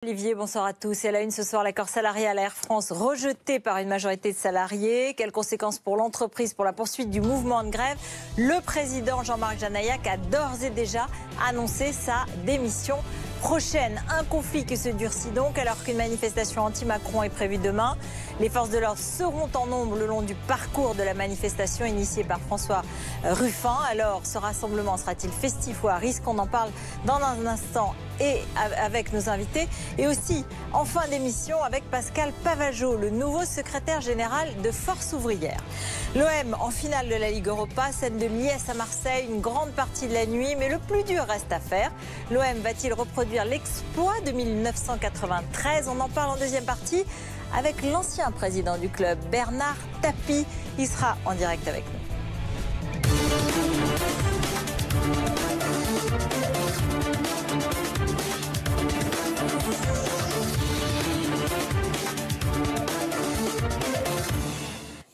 Olivier, bonsoir à tous. Et à la une ce soir, l'accord salarial à Air France rejeté par une majorité de salariés. Quelles conséquences pour l'entreprise pour la poursuite du mouvement de grève? Le président Jean-Marc Janaillac a d'ores et déjà annoncé sa démission prochaine. Un conflit qui se durcit donc alors qu'une manifestation anti-Macron est prévue demain. Les forces de l'ordre seront en nombre le long du parcours de la manifestation initiée par François Ruffin. Alors, ce rassemblement sera-t-il festif ou à risque? On en parle dans un instant et avec nos invités. Et aussi, en fin d'émission, avec Pascal Pavageau, le nouveau secrétaire général de Force ouvrière. L'OM en finale de la Ligue Europa, scène de liesse à Marseille, une grande partie de la nuit, mais le plus dur reste à faire. L'OM va-t-il reproduire l'exploit de 1993? On en parle en deuxième partie avec l'ancien président du club, Bernard Tapie. Il sera en direct avec nous.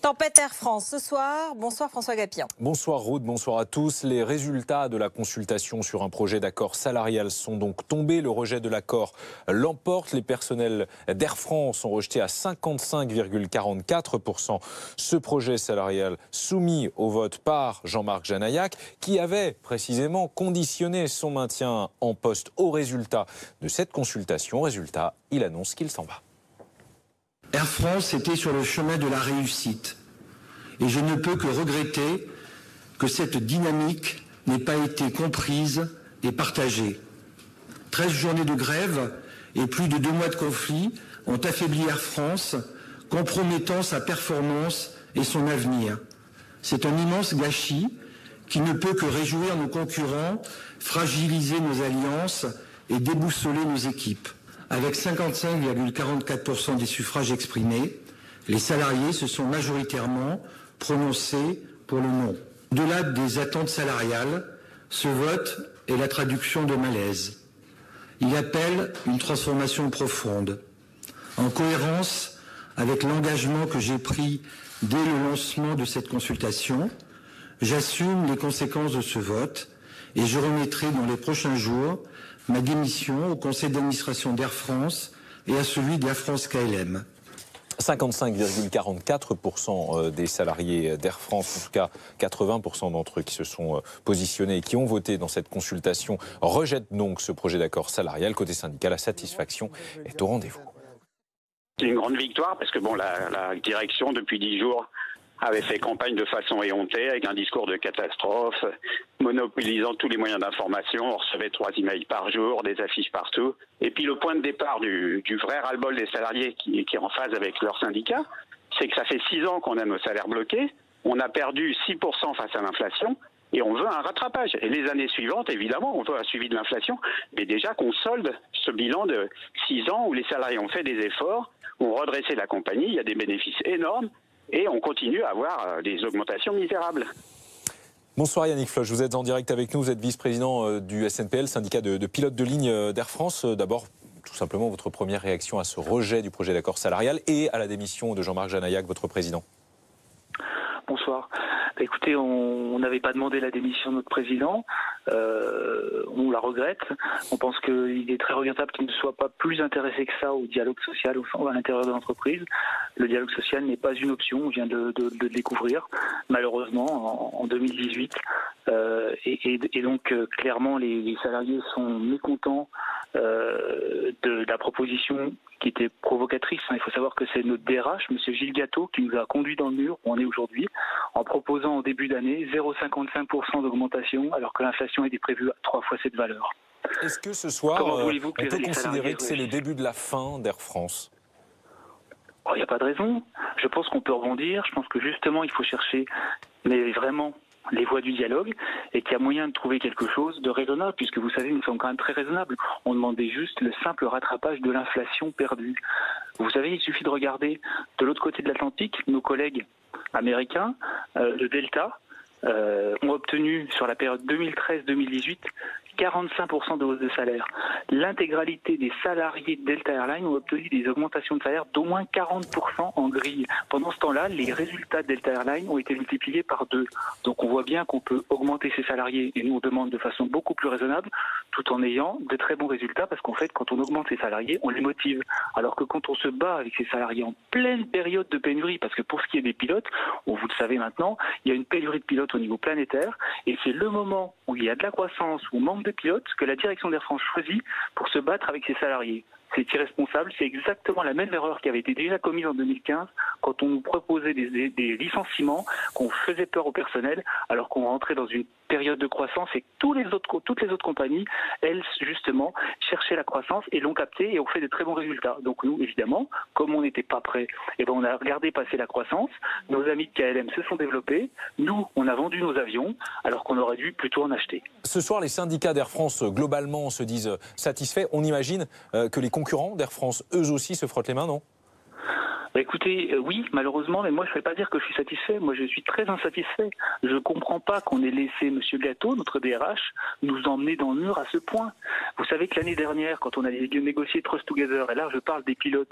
Tempête Air France ce soir. Bonsoir François Gapillon. Bonsoir Ruth, bonsoir à tous. Les résultats de la consultation sur un projet d'accord salarial sont donc tombés. Le rejet de l'accord l'emporte. Les personnels d'Air France ont rejeté à 55,44% ce projet salarial soumis au vote par Jean-Marc Janaillac, qui avait précisément conditionné son maintien en poste au résultat de cette consultation. Résultat, il annonce qu'il s'en va. Air France était sur le chemin de la réussite. Et je ne peux que regretter que cette dynamique n'ait pas été comprise et partagée. 13 journées de grève et plus de 2 mois de conflit ont affaibli Air France, compromettant sa performance et son avenir. C'est un immense gâchis qui ne peut que réjouir nos concurrents, fragiliser nos alliances et déboussoler nos équipes. Avec 55,44% des suffrages exprimés, les salariés se sont majoritairement prononcés pour le non. Au-delà des attentes salariales, ce vote est la traduction de malaise. Il appelle une transformation profonde. En cohérence avec l'engagement que j'ai pris dès le lancement de cette consultation, j'assume les conséquences de ce vote et je remettrai dans les prochains jours ma démission au conseil d'administration d'Air France et à celui d'Air France KLM. 55,44% des salariés d'Air France, en tout cas 80% d'entre eux qui se sont positionnés et qui ont voté dans cette consultation, rejettent donc ce projet d'accord salarial. Côté syndical, la satisfaction est au rendez-vous. C'est une grande victoire parce que la direction, depuis 10 jours, avait fait campagne de façon éhontée, avec un discours de catastrophe, monopolisant tous les moyens d'information. On recevait 3 emails par jour, des affiches partout. Et puis le point de départ du vrai ras-le-bol des salariés qui est en phase avec leur syndicat, c'est que ça fait 6 ans qu'on a nos salaires bloqués, on a perdu 6% face à l'inflation, et on veut un rattrapage. Et les années suivantes, évidemment, on veut un suivi de l'inflation, mais déjà qu'on solde ce bilan de 6 ans où les salariés ont fait des efforts, ont redressé la compagnie, il y a des bénéfices énormes, et on continue à avoir des augmentations misérables. Bonsoir Yannick Floch, vous êtes en direct avec nous, vous êtes vice-président du SNPL, syndicat de pilotes de ligne d'Air France. D'abord, tout simplement, votre première réaction à ce rejet du projet d'accord salarial et à la démission de Jean-Marc Janaillac, votre président. Bonsoir. Écoutez, on n'avait pas demandé la démission de notre président. On la regrette. On pense qu'il est très regrettable qu'il ne soit pas plus intéressé que ça au dialogue social à l'intérieur de l'entreprise. Le dialogue social n'est pas une option. On vient de le découvrir, malheureusement, en 2018. Et donc, clairement, les salariés sont mécontents de la proposition qui était provocatrice. Il faut savoir que c'est notre DRH, M. Gilles Gâteau, qui nous a conduit dans le mur où on est aujourd'hui, en proposant en début d'année 0,55% d'augmentation, alors que l'inflation était prévue à 3 fois cette valeur. Est-ce que ce soir, on peut considérer que c'est le début de la fin d'Air France ? Il n'y a pas de raison. Je pense qu'on peut rebondir. Je pense que justement, il faut chercher, mais vraiment, les voies du dialogue et qu'il y a moyen de trouver quelque chose de raisonnable, puisque vous savez, nous sommes quand même très raisonnables. On demandait juste le simple rattrapage de l'inflation perdue. Vous savez, il suffit de regarder de l'autre côté de l'Atlantique, nos collègues américains de Delta ont obtenu sur la période 2013-2018 45% de hausse de salaire. L'intégralité des salariés de Delta Airlines ont obtenu des augmentations de salaire d'au moins 40% en grille. Pendant ce temps-là, les résultats de Delta Airlines ont été multipliés par 2. Donc on voit bien qu'on peut augmenter ses salariés, et nous on demande de façon beaucoup plus raisonnable, tout en ayant de très bons résultats, parce qu'en fait, quand on augmente ses salariés, on les motive. Alors que quand on se bat avec ses salariés en pleine période de pénurie, parce que pour ce qui est des pilotes, vous le savez maintenant, il y a une pénurie de pilotes au niveau planétaire, et c'est le moment où il y a de la croissance, où on manque de pilotes, que la direction d'Air France choisit pour se battre avec ses salariés. C'est irresponsable, c'est exactement la même erreur qui avait été déjà commise en 2015 quand on nous proposait des licenciements, qu'on faisait peur au personnel alors qu'on rentrait dans une période de croissance et que toutes les autres compagnies, elles justement, cherchaient la croissance et l'ont capté et ont fait de très bons résultats. Donc nous, évidemment, comme on n'était pas prêts, on a regardé passer la croissance, nos amis de KLM se sont développés, nous, on a vendu nos avions alors qu'on aurait dû plutôt en acheter. Ce soir, les syndicats d'Air France, globalement, se disent satisfaits. On imagine que les concurrents d'Air France, eux aussi, se frottent les mains, non ? Écoutez, oui, malheureusement, mais moi je ne vais pas dire que je suis satisfait. Moi je suis très insatisfait. Je ne comprends pas qu'on ait laissé M. Gâteau, notre DRH, nous emmener dans le mur à ce point. Vous savez que l'année dernière, quand on a négocié Trust Together, et là je parle des pilotes,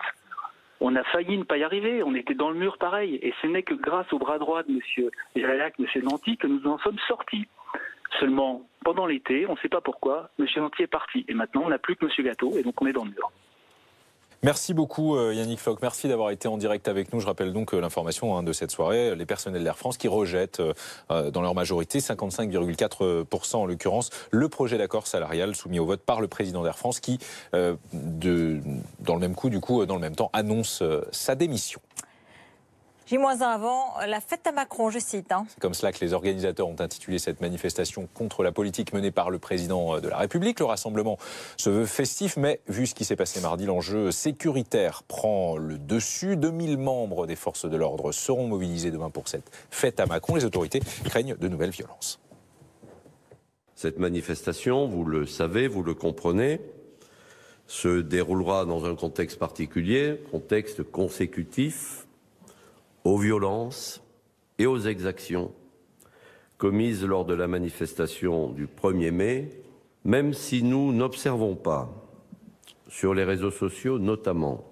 on a failli ne pas y arriver, on était dans le mur pareil. Et ce n'est que grâce au bras droit de M. Jalac, M. Nanty, que nous en sommes sortis. Seulement, pendant l'été, on ne sait pas pourquoi, M. Nanty est parti. Et maintenant, on n'a plus que M. Gâteau, et donc on est dans le mur. Merci beaucoup Yannick Floch, merci d'avoir été en direct avec nous. Je rappelle donc l'information de cette soirée, les personnels d'Air France qui rejettent dans leur majorité, 55,4% en l'occurrence, le projet d'accord salarial soumis au vote par le président d'Air France qui, dans le même coup, dans le même temps, annonce sa démission. J-1 avant, la fête à Macron, je cite. C'est comme cela que les organisateurs ont intitulé cette manifestation contre la politique menée par le président de la République. Le rassemblement se veut festif, mais vu ce qui s'est passé mardi, l'enjeu sécuritaire prend le dessus. 2000 membres des forces de l'ordre seront mobilisés demain pour cette fête à Macron. Les autorités craignent de nouvelles violences. Cette manifestation, vous le savez, vous le comprenez, se déroulera dans un contexte particulier, contexte consécutif aux violences et aux exactions commises lors de la manifestation du 1er mai, même si nous n'observons pas, sur les réseaux sociaux notamment,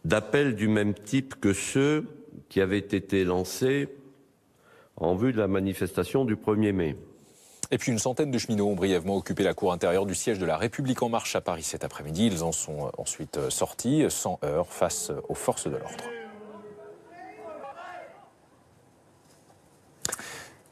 d'appels du même type que ceux qui avaient été lancés en vue de la manifestation du 1er mai. Et puis une centaine de cheminots ont brièvement occupé la cour intérieure du siège de la République En Marche à Paris cet après-midi. Ils en sont ensuite sortis sans heurts face aux forces de l'ordre.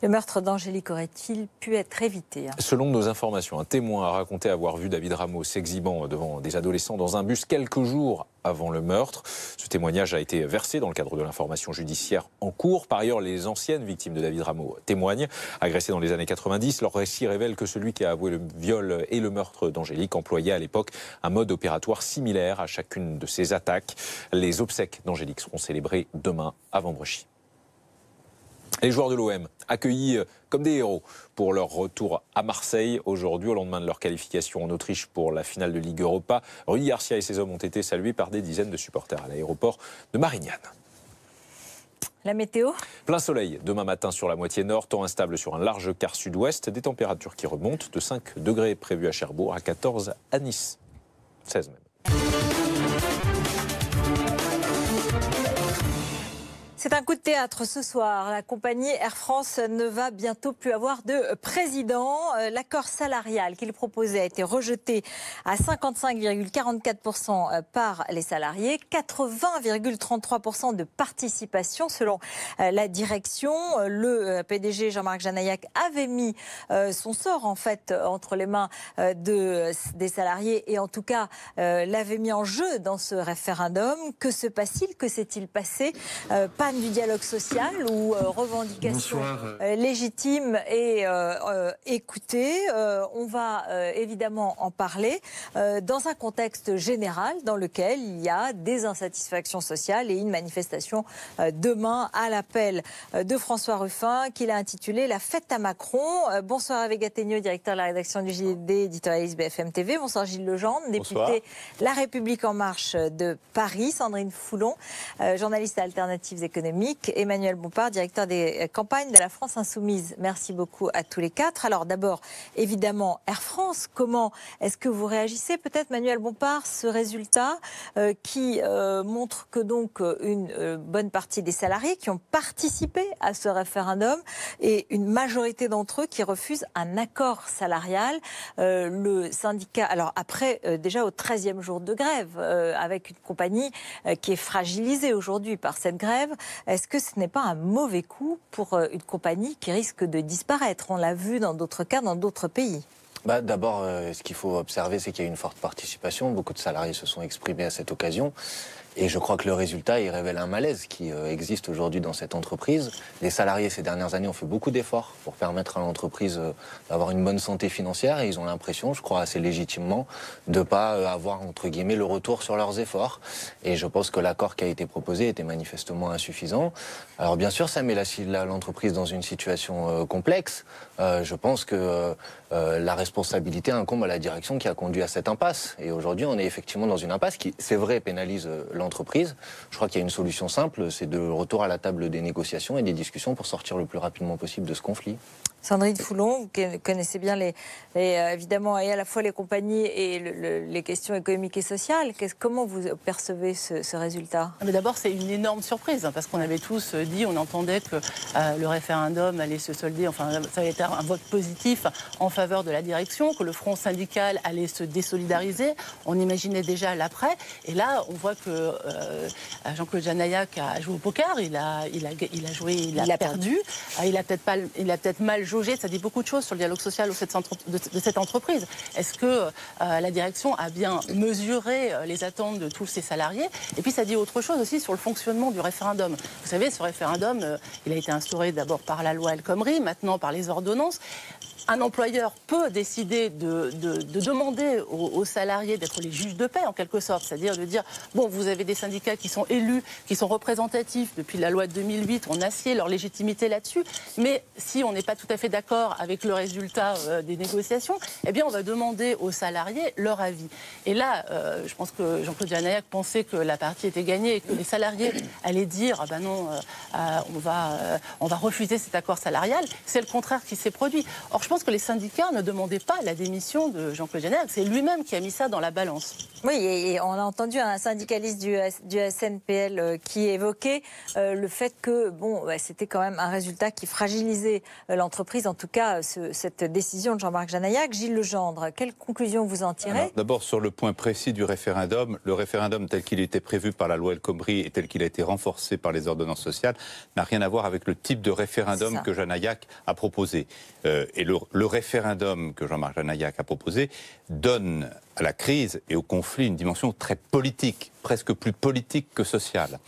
Le meurtre d'Angélique aurait-il pu être évité ? Selon nos informations, un témoin a raconté avoir vu David Rameau s'exhibant devant des adolescents dans un bus quelques jours avant le meurtre. Ce témoignage a été versé dans le cadre de l'information judiciaire en cours. Par ailleurs, les anciennes victimes de David Rameau témoignent. Agressées dans les années 90, leur récit révèle que celui qui a avoué le viol et le meurtre d'Angélique employait à l'époque un mode opératoire similaire à chacune de ces attaques. Les obsèques d'Angélique seront célébrées demain à Vambrechy. Les joueurs de l'OM accueillis comme des héros pour leur retour à Marseille aujourd'hui au lendemain de leur qualification en Autriche pour la finale de Ligue Europa. Rudy Garcia et ses hommes ont été salués par des dizaines de supporters à l'aéroport de Marignane. La météo ? Plein soleil demain matin sur la moitié nord, temps instable sur un large quart sud-ouest, des températures qui remontent de 5 degrés prévus à Cherbourg à 14 à Nice, 16 même. C'est un coup de théâtre ce soir. La compagnie Air France ne va bientôt plus avoir de président. L'accord salarial qu'il proposait a été rejeté à 55,44% par les salariés, 80,33% de participation selon la direction. Le PDG Jean-Marc Janaillac avait mis son sort en fait entre les mains des salariés et en tout cas l'avait mis en jeu dans ce référendum. Que se passe-t-il ? Que s'est-il passé ? Du dialogue social ou revendications légitimes et écoutées. On va évidemment en parler dans un contexte général dans lequel il y a des insatisfactions sociales et une manifestation demain à l'appel de François Ruffin qu'il a intitulé La fête à Macron. Bonsoir Hervé Gattegno, directeur de la rédaction du JDD, éditorialiste BFM TV. Bonsoir Gilles Legendre, député La République En Marche de Paris. Sandrine Foulon, journaliste à Alternatives économiques économique. Emmanuel Bompard, directeur des campagnes de la France Insoumise. Merci beaucoup à tous les quatre. Alors d'abord, évidemment, Air France, comment est-ce que vous réagissez peut-être, Emmanuel Bompard, ce résultat qui montre que donc une bonne partie des salariés qui ont participé à ce référendum et une majorité d'entre eux qui refusent un accord salarial. Le syndicat, alors après, déjà au 13e jour de grève, avec une compagnie qui est fragilisée aujourd'hui par cette grève, est-ce que ce n'est pas un mauvais coup pour une compagnie qui risque de disparaître? On l'a vu dans d'autres cas, dans d'autres pays. D'abord, ce qu'il faut observer, c'est qu'il y a une forte participation. Beaucoup de salariés se sont exprimés à cette occasion. Et je crois que le résultat, il révèle un malaise qui existe aujourd'hui dans cette entreprise. Les salariés, ces dernières années, ont fait beaucoup d'efforts pour permettre à l'entreprise d'avoir une bonne santé financière. Et ils ont l'impression, je crois assez légitimement, de ne pas avoir, entre guillemets, le retour sur leurs efforts. Et je pense que l'accord qui a été proposé était manifestement insuffisant. Alors bien sûr, ça met l'entreprise dans une situation complexe. Je pense que la responsabilité incombe à la direction qui a conduit à cette impasse. Et aujourd'hui, on est effectivement dans une impasse qui, c'est vrai, pénalise l'entreprise. Je crois qu'il y a une solution simple, c'est de retour à la table des négociations et des discussions pour sortir le plus rapidement possible de ce conflit. Sandrine Foulon, vous connaissez bien évidemment et à la fois les compagnies et les questions économiques et sociales. Comment vous percevez ce résultat? Mais d'abord, c'est une énorme surprise, parce qu'on avait tous dit, on entendait que le référendum allait se solder, enfin ça allait être un vote positif en faveur de la direction, que le front syndical allait se désolidariser. On imaginait déjà l'après. Et là, on voit que Jean-Claude Janaillac a joué au poker, il a joué, il a perdu. Il a peut-être mal jaugé, ça dit beaucoup de choses sur le dialogue social de cette entreprise. Est-ce que la direction a bien mesuré les attentes de tous ses salariés? Et puis ça dit autre chose aussi sur le fonctionnement du référendum. Vous savez, ce référendum, il a été instauré d'abord par la loi El Khomri, maintenant par les ordonnances. Un employeur peut décider de demander aux salariés d'être les juges de paix, en quelque sorte. C'est-à-dire de dire, bon, vous avez des syndicats qui sont élus, qui sont représentatifs depuis la loi de 2008, on assied leur légitimité là-dessus. Mais si on n'est pas tout à fait d'accord avec le résultat des négociations, eh bien, on va demander aux salariés leur avis. Et là, je pense que Jean-Claude Janaillac pensait que la partie était gagnée et que les salariés allaient dire, ah ben non, on va refuser cet accord salarial. C'est le contraire qui s'est produit. Or, je pense que les syndicats ne demandaient pas la démission de Jean-Claude Janaillac. C'est lui-même qui a mis ça dans la balance. Oui, et on a entendu un syndicaliste du SNPL qui évoquait le fait que c'était quand même un résultat qui fragilisait l'entreprise, en tout cas cette décision de Jean-Marc Janaillac. Gilles Legendre, quelle conclusion vous en tirez? D'abord, sur le point précis du référendum, le référendum tel qu'il était prévu par la loi El Khomri et tel qu'il a été renforcé par les ordonnances sociales n'a rien à voir avec le type de référendum que Janaillac a proposé. Et le référendum que Jean-Marc Janaillac a proposé donne à la crise et au conflit une dimension très politique, presque plus politique que sociale.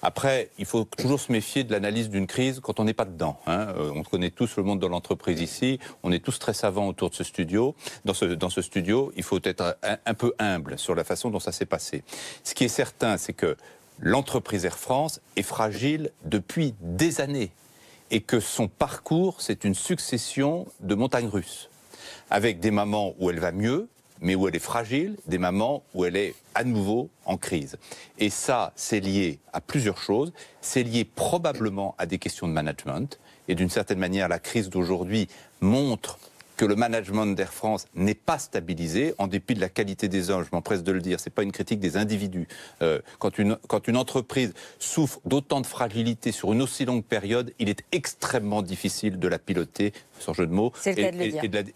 Après, il faut toujours se méfier de l'analyse d'une crise quand on n'est pas dedans. On connaît tous le monde de l'entreprise ici, on est tous très savants autour de ce studio. Dans ce studio, il faut être un peu humble sur la façon dont ça s'est passé. Ce qui est certain, c'est que l'entreprise Air France est fragile depuis des années et que son parcours, c'est une succession de montagnes russes, avec des moments où elle va mieux, mais où elle est fragile, des moments où elle est à nouveau en crise. Et ça, c'est lié à plusieurs choses. C'est lié probablement à des questions de management. Et d'une certaine manière, la crise d'aujourd'hui montre que le management d'Air France n'est pas stabilisé, en dépit de la qualité des hommes, je m'empresse de le dire, c'est pas une critique des individus. Quand une entreprise souffre d'autant de fragilité sur une aussi longue période, il est extrêmement difficile de la piloter, sans jeu de mots, et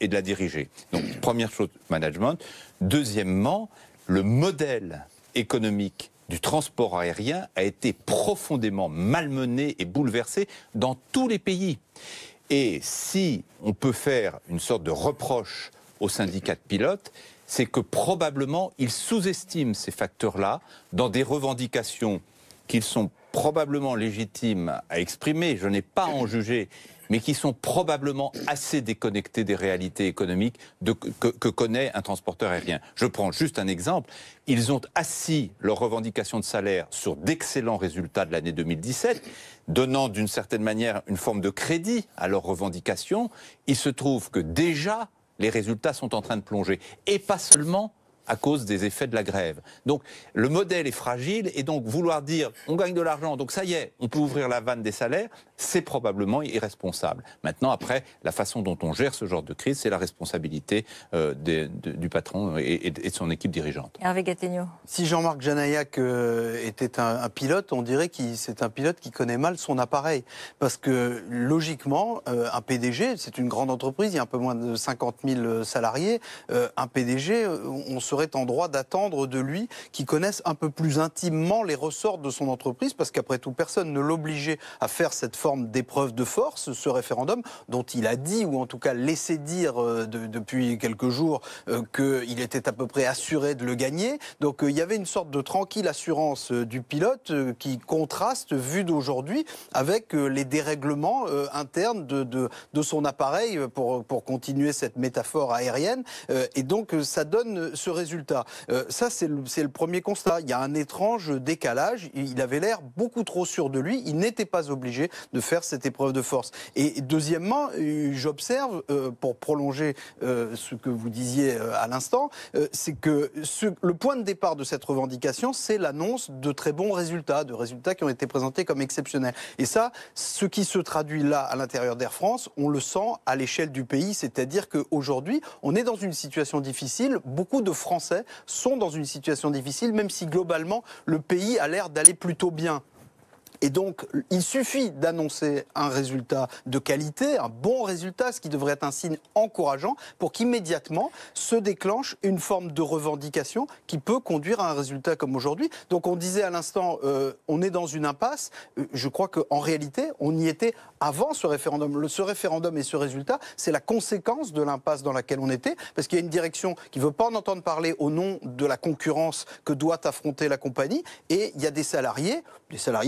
de la diriger. Donc, première chose, management. Deuxièmement, le modèle économique du transport aérien a été profondément malmené et bouleversé dans tous les pays. Et si on peut faire une sorte de reproche aux syndicats de pilotes, c'est que probablement ils sous-estiment ces facteurs-là dans des revendications qu'ils sont probablement légitimes à exprimer, je n'ai pas à en juger, mais qui sont probablement assez déconnectés des réalités économiques que connaît un transporteur aérien. Je prends juste un exemple. Ils ont assis leurs revendications de salaire sur d'excellents résultats de l'année 2017, donnant d'une certaine manière une forme de crédit à leurs revendications. Il se trouve que déjà, les résultats sont en train de plonger. Et pas seulement à cause des effets de la grève. Donc le modèle est fragile et donc vouloir dire on gagne de l'argent, donc ça y est, on peut ouvrir la vanne des salaires, c'est probablement irresponsable. Maintenant, après, la façon dont on gère ce genre de crise, c'est la responsabilité du patron et de son équipe dirigeante. Hervé Gattegno. Si Jean-Marc Janaillac était un pilote, on dirait que c'est un pilote qui connaît mal son appareil. Parce que logiquement, un PDG, c'est une grande entreprise, il y a un peu moins de 50 000 salariés. Un PDG, on serait en droit d'attendre de lui qu'il connaisse un peu plus intimement les ressorts de son entreprise, parce qu'après tout, personne ne l'obligeait à faire cette forme d'épreuve de force, ce référendum, dont il a dit, ou en tout cas laissé dire depuis quelques jours, qu'il était à peu près assuré de le gagner. Donc il y avait une sorte de tranquille assurance du pilote qui contraste, vu d'aujourd'hui, avec les dérèglements internes de son appareil, pour continuer cette métaphore aérienne. Et donc ça donne ce résultat. Ça, c'est le premier constat. Il y a un étrange décalage. Il avait l'air beaucoup trop sûr de lui. Il n'était pas obligé de faire cette épreuve de force. Et deuxièmement, j'observe, pour prolonger ce que vous disiez à l'instant, c'est que le point de départ de cette revendication, c'est l'annonce de très bons résultats, de résultats qui ont été présentés comme exceptionnels. Et ça, ce qui se traduit là, à l'intérieur d'Air France, on le sent à l'échelle du pays, c'est-à-dire qu'aujourd'hui, on est dans une situation difficile. Beaucoup de Français sont dans une situation difficile, même si globalement, le pays a l'air d'aller plutôt bien. Et donc, il suffit d'annoncer un résultat de qualité, un bon résultat, ce qui devrait être un signe encourageant, pour qu'immédiatement se déclenche une forme de revendication qui peut conduire à un résultat comme aujourd'hui. Donc, on disait à l'instant, on est dans une impasse. Je crois qu'en réalité, on y était avant ce référendum. Ce référendum et ce résultat, c'est la conséquence de l'impasse dans laquelle on était, parce qu'il y a une direction qui ne veut pas en entendre parler au nom de la concurrence que doit affronter la compagnie, et il y a des salariés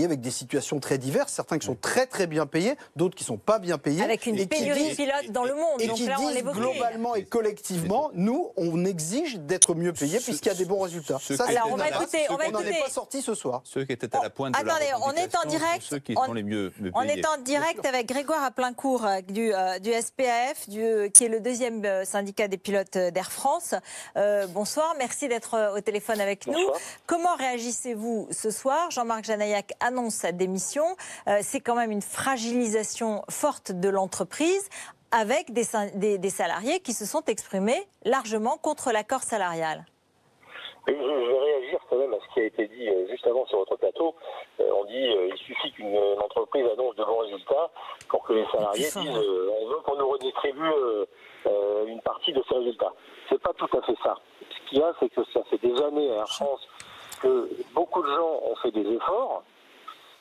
avec des situations très diverses, certains qui sont très très bien payés, d'autres qui ne sont pas bien payés. Avec une pénurie de pilotes dans le monde. Et donc qui là, on disent globalement et collectivement, nous, on exige d'être mieux payés puisqu'il y a des bons résultats. Alors, on va écouter. On n'en est pas sorti ce soir. Ceux qui étaient à la pointe de la on est en direct. Ceux qui sont les mieux payés. On est en direct avec Grégoire Aplincourt du SPAF, qui est le deuxième syndicat des pilotes d'Air France. Bonsoir, merci d'être au téléphone avec nous. Comment réagissez-vous ce soir? Jean-Marc Janaillac annonce sa démission. C'est quand même une fragilisation forte de l'entreprise, avec des salariés qui se sont exprimés largement contre l'accord salarial. Je vais réagir quand même à ce qui a été dit juste avant sur votre plateau. On dit il suffit qu'une entreprise annonce de bons résultats pour que les salariés disent on veut qu'on nous redistribue une partie de ces résultats. C'est pas tout à fait ça. Ce qu'il y a, c'est que ça fait des années à Air France que beaucoup de gens ont fait des efforts,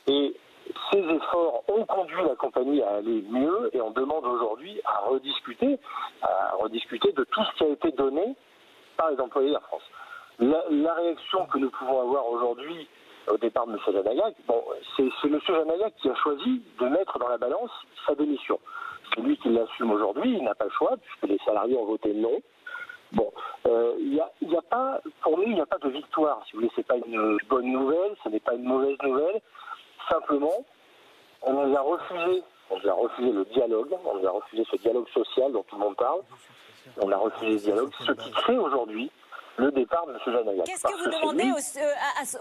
et ces efforts ont conduit la compagnie à aller mieux, et on demande aujourd'hui à rediscuter de tout ce qui a été donné par les employés d'Air France. La réaction que nous pouvons avoir aujourd'hui au départ de M. Janaillac, c'est M. Janaillac qui a choisi de mettre dans la balance sa démission. C'est lui qui l'assume aujourd'hui, il n'a pas le choix, puisque les salariés ont voté non. Il y a pas, pour nous, il n'y a pas de victoire. Si vous voulez, c'est pas une bonne nouvelle, ce n'est pas une mauvaise nouvelle. Simplement, on nous a refusé le dialogue, on nous a refusé ce dialogue social dont tout le monde parle. On a refusé ce dialogue, ce qui crée aujourd'hui le départ de M. Janaillac. Qu'est-ce que vous demandez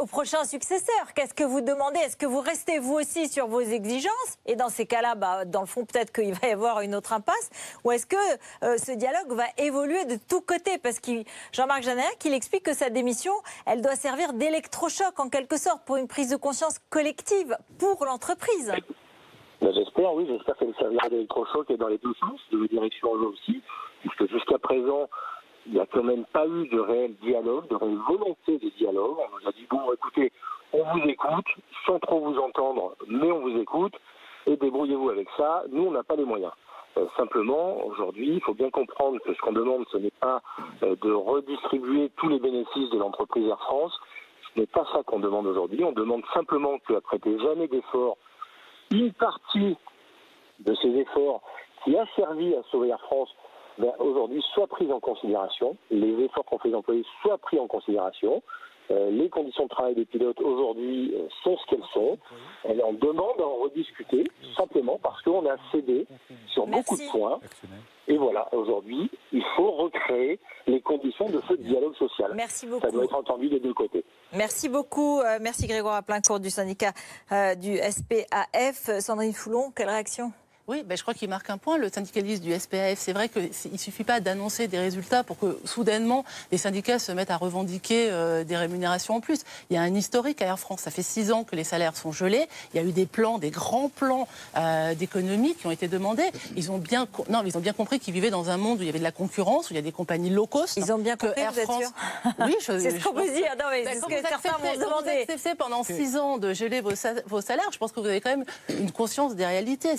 au prochain successeur? Qu'est-ce que vous demandez? Est-ce que vous restez vous aussi sur vos exigences? Et dans ces cas-là, dans le fond, peut-être qu'il va y avoir une autre impasse. Ou est-ce que ce dialogue va évoluer de tous côtés? Parce que Jean-Marc Janaillac, il explique que sa démission, elle doit servir d'électrochoc en quelque sorte pour une prise de conscience collective pour l'entreprise. J'espère qu'elle servira d'électrochoc et dans les deux sens, de la direction aussi, puisque jusqu'à présent, il n'y a quand même pas eu de réel dialogue, de réelle volonté de dialogue. On nous a dit, écoutez, on vous écoute, sans trop vous entendre, mais on vous écoute, et débrouillez-vous avec ça. Nous, on n'a pas les moyens. Simplement, aujourd'hui, il faut bien comprendre que ce qu'on demande, ce n'est pas de redistribuer tous les bénéfices de l'entreprise Air France. Ce n'est pas ça qu'on demande aujourd'hui. On demande simplement qu'après des années d'efforts, une partie de ces efforts qui a servi à sauver Air France, aujourd'hui soit prise en considération, les efforts qu'ont fait les employés soient pris en considération, Les conditions de travail des pilotes aujourd'hui sont ce qu'elles sont. On demande à en rediscuter, simplement parce qu'on a cédé sur beaucoup de points. Et voilà, aujourd'hui, il faut recréer les conditions de ce dialogue social. Merci beaucoup. Ça doit être entendu des deux côtés. Merci beaucoup. Merci Grégoire Aplincourt du syndicat du SPAF. Sandrine Foulon, quelle réaction ? Oui, je crois qu'il marque un point, le syndicaliste du SPAF. C'est vrai qu'il ne suffit pas d'annoncer des résultats pour que, soudainement, les syndicats se mettent à revendiquer des rémunérations en plus. Il y a un historique à Air France. Ça fait 6 ans que les salaires sont gelés. Il y a eu des plans, des grands plans d'économie qui ont été demandés. Ils ont bien compris qu'ils vivaient dans un monde où il y avait de la concurrence, où il y a des compagnies low cost. Ils ont bien compris, Air vous êtes France... sûr ? Oui, c'est ce qu'on peut dire. Non, mais c'est ce que certains m'ont demandé. Vous acceptez pendant 6 ans de geler vos salaires. Je pense que vous avez quand même une conscience des réalités.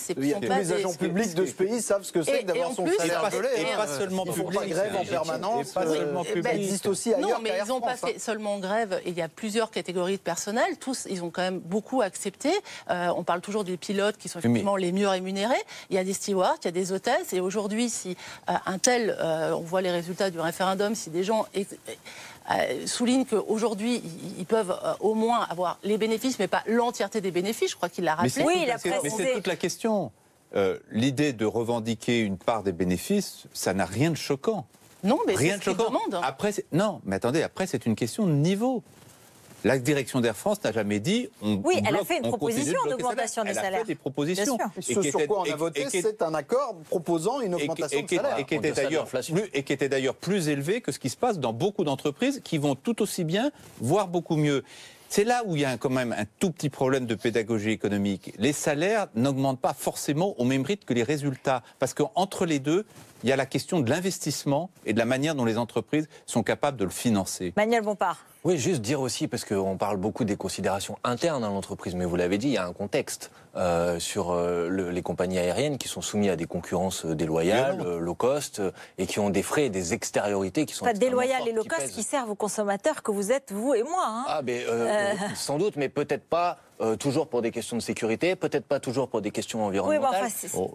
Les agents publics de ce pays savent ce que c'est que d'avoir son salaire gelé. Et pas seulement public. Ils font pas grève en permanence. Ça existe aussi ailleurs. Non, mais ils n'ont pas fait seulement grève. Il y a plusieurs catégories de personnel. Tous, ils ont quand même beaucoup accepté. On parle toujours des pilotes qui sont effectivement les mieux rémunérés. Il y a des stewards, il y a des hôtesses. Et aujourd'hui, si on voit les résultats du référendum, si des gens souligne qu'aujourd'hui, ils peuvent au moins avoir les bénéfices, mais pas l'entièreté des bénéfices. Je crois qu'il l'a rappelé. Mais c'est toute la question. L'idée de revendiquer une part des bénéfices, ça n'a rien de choquant. Non, mais rien c'est ce qu'ils demandent. Après, non, mais attendez, après, c'est une question de niveau. La direction d'Air France n'a jamais dit... elle a fait une proposition d'augmentation des salaires. Elle a fait des propositions. Ce sur quoi on a voté, c'est un accord proposant une augmentation de salaire. Et qui était d'ailleurs plus élevé que ce qui se passe dans beaucoup d'entreprises qui vont tout aussi bien, voire beaucoup mieux. C'est là où il y a quand même un tout petit problème de pédagogie économique. Les salaires n'augmentent pas forcément au même rythme que les résultats. Parce qu'entre les deux, il y a la question de l'investissement et de la manière dont les entreprises sont capables de le financer. Manuel Bompard. Oui, juste dire aussi, parce qu'on parle beaucoup des considérations internes à l'entreprise, mais vous l'avez dit, il y a un contexte sur les compagnies aériennes qui sont soumises à des concurrences déloyales, low cost, et qui ont des frais et des extériorités qui sont déloyales et low cost qui servent aux consommateurs que vous êtes, vous et moi. Sans doute, mais peut-être pas toujours pour des questions de sécurité, peut-être pas toujours pour des questions environnementales.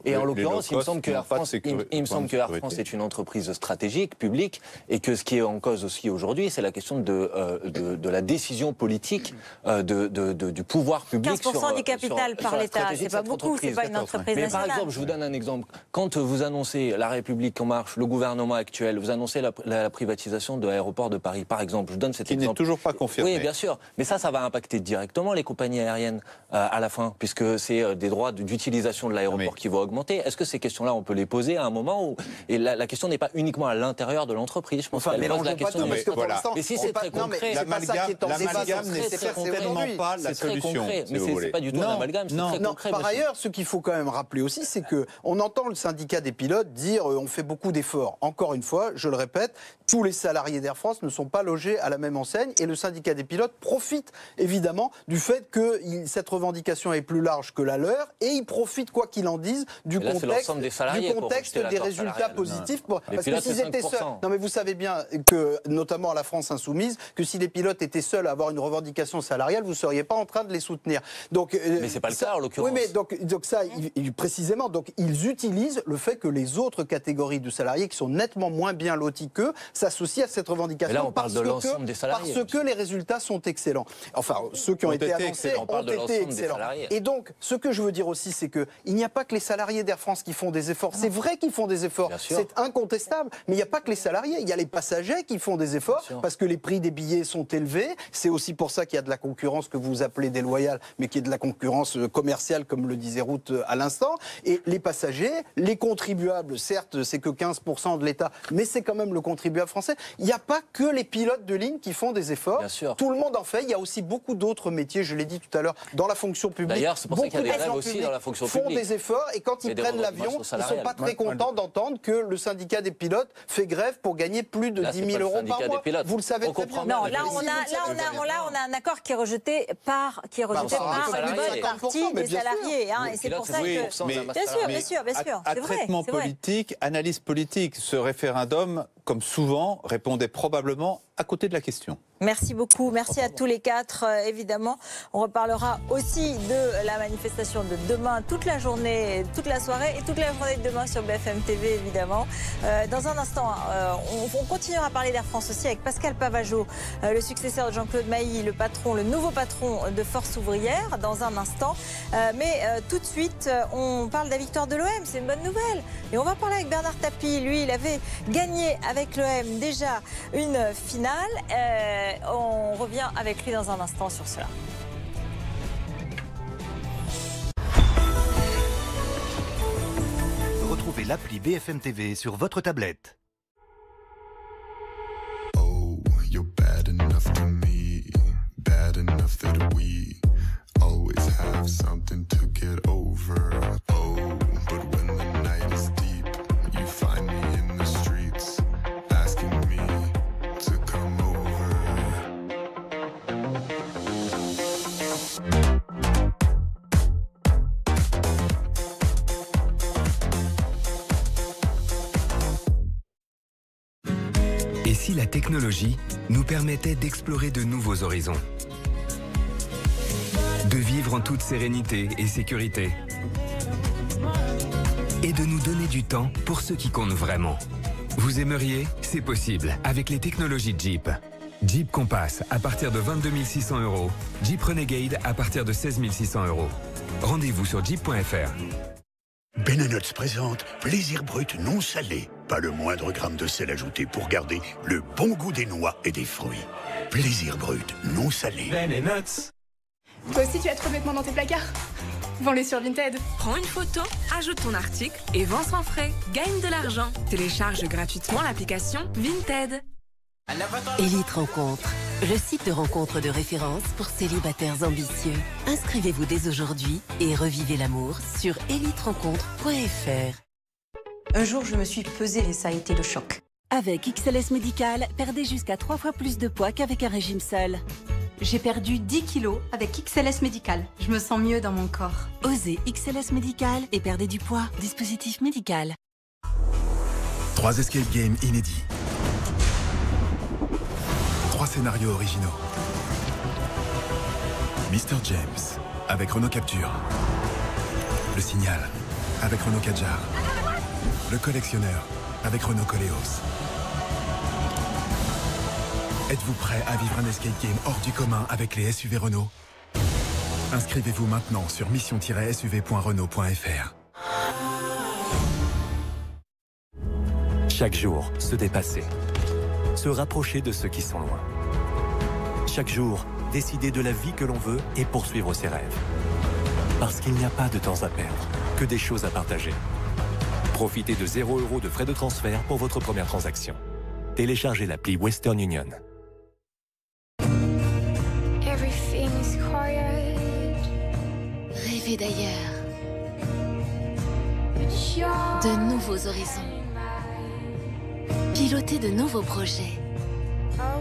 Et en l'occurrence, il me semble que Air France est une entreprise stratégique, publique, et que ce qui est en cause aussi aujourd'hui, c'est la question de la décision politique du pouvoir public 15% du capital par l'État, c'est pas beaucoup, c'est pas une entreprise nationale. Par exemple, je vous donne un exemple. Quand vous annoncez La République En Marche, le gouvernement actuel, vous annoncez la privatisation de l'aéroport de Paris, par exemple. Je vous donne cet exemple. Qui n'est toujours pas confirmé. Oui, bien sûr. Mais ça va impacter directement les compagnies aériennes à la fin, puisque c'est des droits d'utilisation de l'aéroport qui vont augmenter. Est-ce que ces questions-là, on peut les poser à un moment où... Et la question n'est pas uniquement à l'intérieur de l'entreprise. Je pense qu'elle pose la question... Mais si c'est très concret... L'amalgame n'est certainement pas la solution. Mais c'est pas du tout un amalgame, c'est très concret. Par ailleurs, ce qu'il faut quand même rappeler aussi, c'est qu'on entend le syndicat des pilotes dire on fait beaucoup d'efforts. Encore une fois, je le répète, tous les salariés d'Air France ne sont pas logés à la même enseigne et le syndicat des pilotes profite évidemment du fait que cette revendication est plus large que la leur et il profite, quoi qu'il en dise, du contexte des résultats positifs. Parce que s'ils étaient seuls... Non mais vous savez bien que, notamment à la France Insoumise, que si les pilotes étaient seuls à avoir une revendication salariale, vous ne seriez pas en train de les soutenir. Mais c'est pas le cas en l'occurrence. Oui, mais donc ça, précisément, donc ils utilisent le fait que les autres catégories de salariés qui sont nettement moins bien lotis qu'eux s'associent à cette revendication. Mais là, on parle de l'ensemble des salariés. Parce que les résultats sont excellents. Enfin, ceux qui ont été annoncés ont été excellents. Et donc, ce que je veux dire aussi, c'est qu'il n'y a pas que les salariés d'Air France qui font des efforts. C'est vrai qu'ils font des efforts, c'est incontestable. Mais il n'y a pas que les salariés, il y a les passagers qui font des efforts parce que les prix des billets sont élevés. C'est aussi pour ça qu'il y a de la concurrence que vous appelez déloyale, mais qui est de la concurrence commerciale, comme le disait Ruth à l'instant. Et les passagers, les contribuables, certes, c'est que 15% de l'État, mais c'est quand même le contribuable français. Il n'y a pas que les pilotes de ligne qui font des efforts. Tout le monde en fait. Il y a aussi beaucoup d'autres métiers, je l'ai dit tout à l'heure, dans la fonction publique. D'ailleurs, c'est pour ça qu'il y a des grèves aussi dans la fonction publique. Font des efforts et quand ils prennent l'avion, ils ne sont pas très contents d'entendre que le syndicat des pilotes fait grève pour gagner plus de 10 000 euros par mois. Vous le savez très bien. Non, là, on a un accord qui est rejeté par une bonne partie des salariés. Et c'est pour ça que... Bien sûr. À traitement politique, analyse politique, ce référendum, comme souvent, répondait probablement à côté de la question. Merci beaucoup. Merci à tous les quatre. Évidemment, on reparlera aussi de la manifestation de demain, toute la journée, toute la soirée et toute la journée de demain sur BFM TV, évidemment. Dans un instant, on continuera à parler d'Air France aussi avec Pascal Pavageau, le successeur de Jean-Claude Mailly, le nouveau patron de Force Ouvrière, dans un instant. Mais tout de suite, on parle de la victoire de l'OM. C'est une bonne nouvelle. Et on va parler avec Bernard Tapie. Lui, il avait gagné avec l'OM déjà une finale. On revient avec lui dans un instant sur cela. Retrouvez l'appli BFM TV sur votre tablette. Oh, you're bad enough to me, bad enough that we always have something to get over. Oh, but when the night is deep, you find me in the streets, asking me to come over. Et si la technologie nous permettait d'explorer de nouveaux horizons? De vivre en toute sérénité et sécurité. Et de nous donner du temps pour ceux qui comptent vraiment. Vous aimeriez? C'est possible avec les technologies Jeep. Jeep Compass à partir de 22 600 €. Jeep Renegade à partir de 16 600 €. Rendez-vous sur jeep.fr. Ben & Nuts présente Plaisir brut non salé. Pas le moindre gramme de sel ajouté pour garder le bon goût des noix et des fruits. Plaisir brut non salé. Ben & Nuts. Toi aussi tu as trop de vêtements dans tes placards? Vends-les sur Vinted. Prends une photo, ajoute ton article et vends sans frais. Gagne de l'argent. Télécharge gratuitement l'application Vinted. Élite Rencontre, le site de rencontre de référence pour célibataires ambitieux. Inscrivez-vous dès aujourd'hui et revivez l'amour sur éliterencontre.fr. Un jour, je me suis pesée et ça a été le choc. Avec XLS Médical, perdez jusqu'à 3 fois plus de poids qu'avec un régime seul. J'ai perdu 10 kilos avec XLS Médical. Je me sens mieux dans mon corps. Osez XLS Médical et perdez du poids. Dispositif médical. 3 escape games inédits. 3 scénarios originaux. Mr. James avec Renault Capture. Le Signal avec Renault Kadjar. Le Collectionneur avec Renault Koleos. Êtes-vous prêt à vivre un escape game hors du commun avec les SUV Renault? Inscrivez-vous maintenant sur mission-suv.renault.fr. Chaque jour, se dépasser. Se rapprocher de ceux qui sont loin. Chaque jour, décider de la vie que l'on veut et poursuivre ses rêves. Parce qu'il n'y a pas de temps à perdre, que des choses à partager. Profitez de 0 € de frais de transfert pour votre première transaction. Téléchargez l'appli Western Union. Rêver d'ailleurs. De nouveaux horizons. Piloter de nouveaux projets.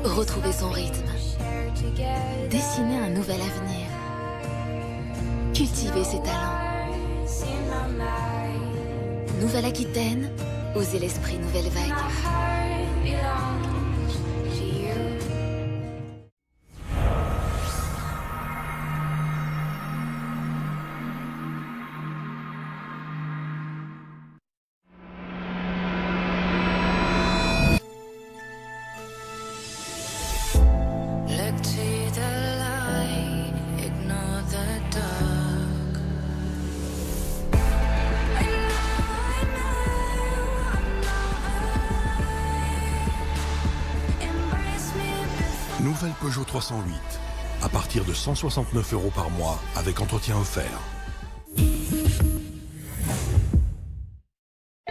Retrouver son rythme. Dessiner un nouvel avenir. Cultiver ses talents. Nouvelle-Aquitaine, osez l'esprit nouvelle vague. Nouvelle Peugeot 308, à partir de 169 € par mois, avec entretien offert.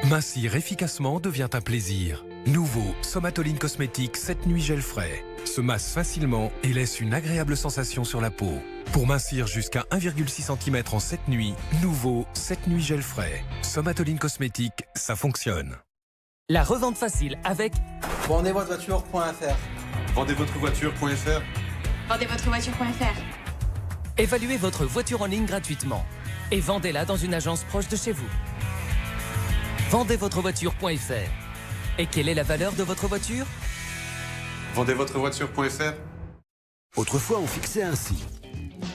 Mincir efficacement devient un plaisir. Nouveau Somatoline Cosmétique 7 nuits gel frais. Se masse facilement et laisse une agréable sensation sur la peau. Pour mincir jusqu'à 1,6 cm en 7 nuits, nouveau 7 nuits gel frais. Somatoline Cosmétique, ça fonctionne. La revente facile avec Vendezvotrevoiture.fr. Vendezvotrevoiture.fr. Vendezvotrevoiture.fr. Évaluez votre voiture en ligne gratuitement et vendez-la dans une agence proche de chez vous. Vendezvotrevoiture.fr. Et quelle est la valeur de votre voiture? Vendezvotrevoiture.fr. Autrefois, on fixait ainsi.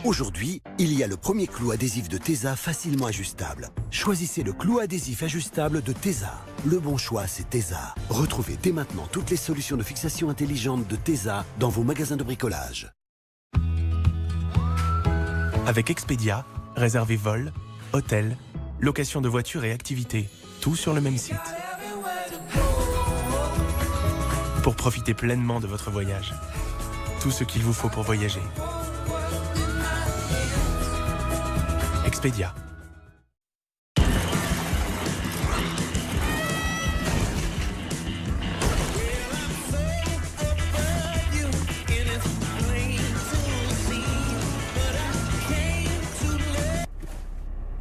Aujourd'hui, il y a le premier clou adhésif de Tesa facilement ajustable. Choisissez le clou adhésif ajustable de Tesa. Le bon choix, c'est Tesa. Retrouvez dès maintenant toutes les solutions de fixation intelligente de Tesa dans vos magasins de bricolage. Avec Expedia, réservez vol, hôtel, location de voitures et activités, tout sur le même site. Pour profiter pleinement de votre voyage. Tout ce qu'il vous faut pour voyager. Expedia.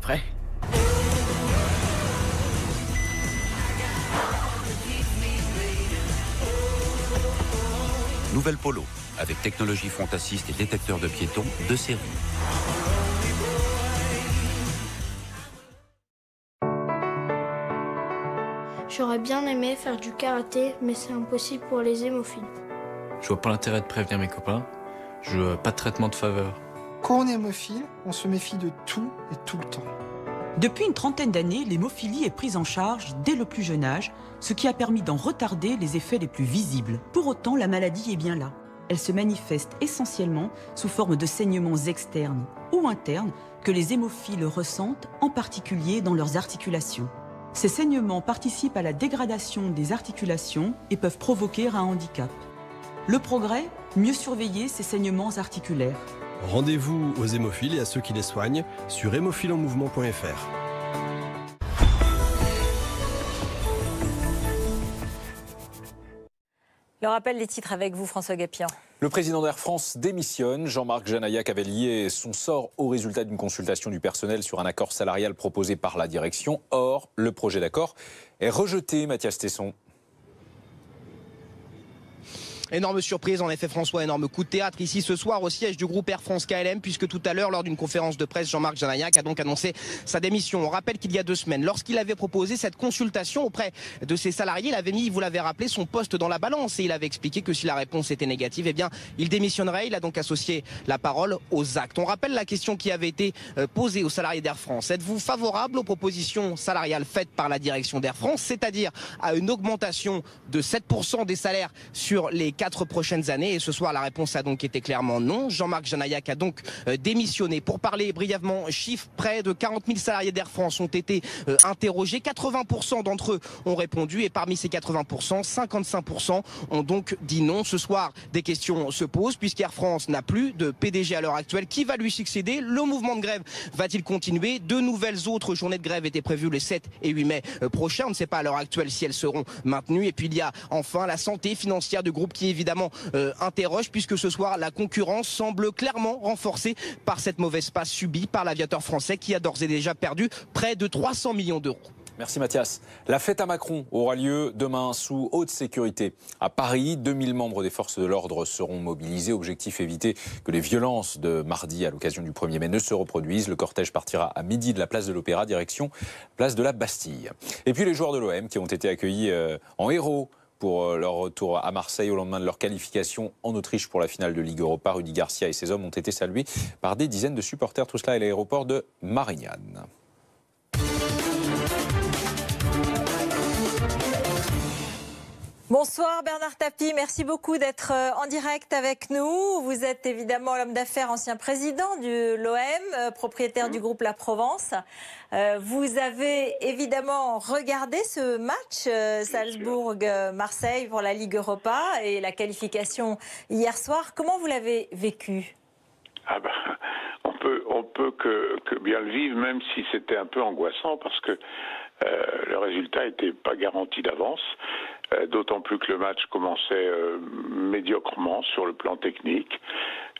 Prêt ? Nouvelle Polo, avec technologie front assist et détecteur de piétons de série. J'aurais bien aimé faire du karaté, mais c'est impossible pour les hémophiles. Je vois pas l'intérêt de prévenir mes copains. Je veux pas de traitement de faveur. Quand on est hémophile, on se méfie de tout et tout le temps. Depuis une trentaine d'années, l'hémophilie est prise en charge dès le plus jeune âge, ce qui a permis d'en retarder les effets les plus visibles. Pour autant, la maladie est bien là. Elle se manifeste essentiellement sous forme de saignements externes ou internes que les hémophiles ressentent, en particulier dans leurs articulations. Ces saignements participent à la dégradation des articulations et peuvent provoquer un handicap. Le progrès, mieux surveiller ces saignements articulaires. Rendez-vous aux hémophiles et à ceux qui les soignent sur hémophilesenmouvement.fr. Le rappel des titres avec vous, François Guépian. Le président d'Air France démissionne. Jean-Marc Janaillac avait lié son sort au résultat d'une consultation du personnel sur un accord salarial proposé par la direction. Or, le projet d'accord est rejeté, Mathias Tesson. Énorme surprise, en effet, François, énorme coup de théâtre ici ce soir au siège du groupe Air France KLM, puisque tout à l'heure, lors d'une conférence de presse, Jean-Marc Janaillac a donc annoncé sa démission. On rappelle qu'il y a 2 semaines, lorsqu'il avait proposé cette consultation auprès de ses salariés, il avait mis, vous l'avez rappelé, son poste dans la balance et il avait expliqué que si la réponse était négative, eh bien, il démissionnerait. Il a donc associé la parole aux actes. On rappelle la question qui avait été posée aux salariés d'Air France. Êtes-vous favorable aux propositions salariales faites par la direction d'Air France, c'est-à-dire à une augmentation de 7% des salaires sur les 4 prochaines années? Et ce soir, la réponse a donc été clairement non. Jean-Marc Janaillac a donc démissionné. Pour parler brièvement chiffres, près de 40 000 salariés d'Air France ont été interrogés. 80% d'entre eux ont répondu et parmi ces 80%, 55% ont donc dit non. Ce soir, des questions se posent puisqu'Air France n'a plus de PDG à l'heure actuelle. Qui va lui succéder? Le mouvement de grève va-t-il continuer? 2 nouvelles autres journées de grève étaient prévues les 7 et 8 mai prochains. On ne sait pas à l'heure actuelle si elles seront maintenues. Et puis il y a enfin la santé financière du groupe qui évidemment interroge puisque ce soir la concurrence semble clairement renforcée par cette mauvaise passe subie par l'aviateur français qui a d'ores et déjà perdu près de 300 millions d'euros. Merci Mathias. La fête à Macron aura lieu demain sous haute sécurité. À Paris, 2000 membres des forces de l'ordre seront mobilisés. Objectif, éviter que les violences de mardi à l'occasion du 1er mai ne se reproduisent. Le cortège partira à midi de la place de l'Opéra, direction place de la Bastille. Et puis les joueurs de l'OM qui ont été accueillis en héros pour leur retour à Marseille au lendemain de leur qualification en Autriche pour la finale de Ligue Europa. Rudy Garcia et ses hommes ont été salués par des dizaines de supporters. Tout cela à l'aéroport de Marignane. Bonsoir Bernard Tapie, merci beaucoup d'être en direct avec nous. Vous êtes évidemment l'homme d'affaires, ancien président de l'OM, propriétaire du groupe La Provence. Vous avez évidemment regardé ce match Salzbourg-Marseille pour la Ligue Europa et la qualification hier soir. Comment vous l'avez vécu ? On peut que bien le vivre, même si c'était un peu angoissant parce que le résultat n'était pas garanti d'avance. D'autant plus que le match commençait médiocrement sur le plan technique.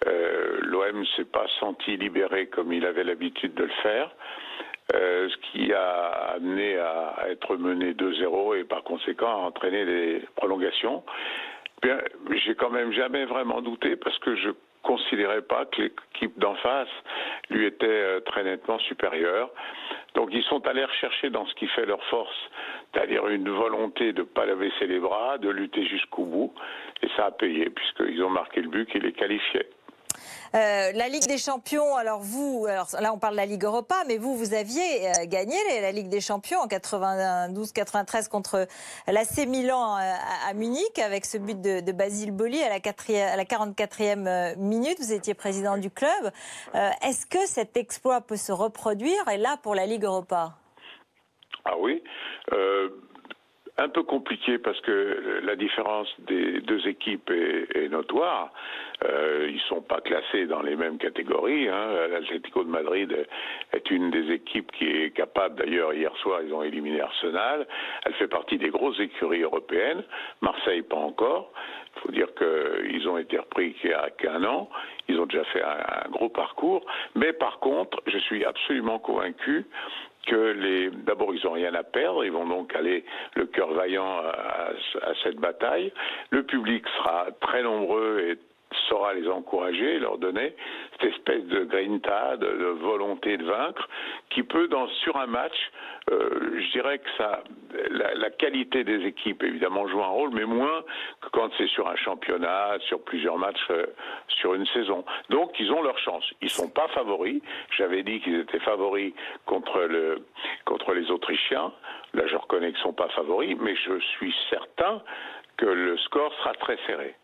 L'OM ne s'est pas senti libéré comme il avait l'habitude de le faire, ce qui a amené à être mené 2-0 et par conséquent à entraîner des prolongations. Bien, j'ai quand même jamais vraiment douté parce que je considérais pas que l'équipe d'en face lui était très nettement supérieure. Donc ils sont allés rechercher dans ce qui fait leur force, c'est-à-dire une volonté de ne pas baisser les bras, de lutter jusqu'au bout. Et ça a payé puisqu'ils ont marqué le but qui les qualifiait. La Ligue des Champions, alors là on parle de la Ligue Europa, mais vous aviez gagné la Ligue des Champions en 92-93 contre l'AC Milan à Munich avec ce but de Basile Boli à la 44e minute. Vous étiez président du club. Est-ce que cet exploit peut se reproduire, et là pour la Ligue Europa? Ah oui, un peu compliqué parce que la différence des deux équipes est notoire. Ils sont pas classés dans les mêmes catégories. L'Atlético de Madrid est une des équipes qui est capable, d'ailleurs hier soir ils ont éliminé Arsenal. Elle fait partie des grosses écuries européennes. Marseille pas encore. Il faut dire qu'ils ont été repris qu'il y a qu'un an. Ils ont déjà fait un gros parcours. Mais par contre, je suis absolument convaincu que d'abord ils n'ont rien à perdre, ils vont donc aller le cœur vaillant à cette bataille. Le public sera très nombreux et saura les encourager, leur donner cette espèce de grinta, de volonté de vaincre, qui peut, sur un match, je dirais que la qualité des équipes, évidemment, joue un rôle, mais moins que quand c'est sur un championnat, sur plusieurs matchs, sur une saison. Donc, ils ont leur chance. Ils sont pas favoris. J'avais dit qu'ils étaient favoris contre les Autrichiens. Là, je reconnais qu'ils sont pas favoris, mais je suis certain que le score sera très serré.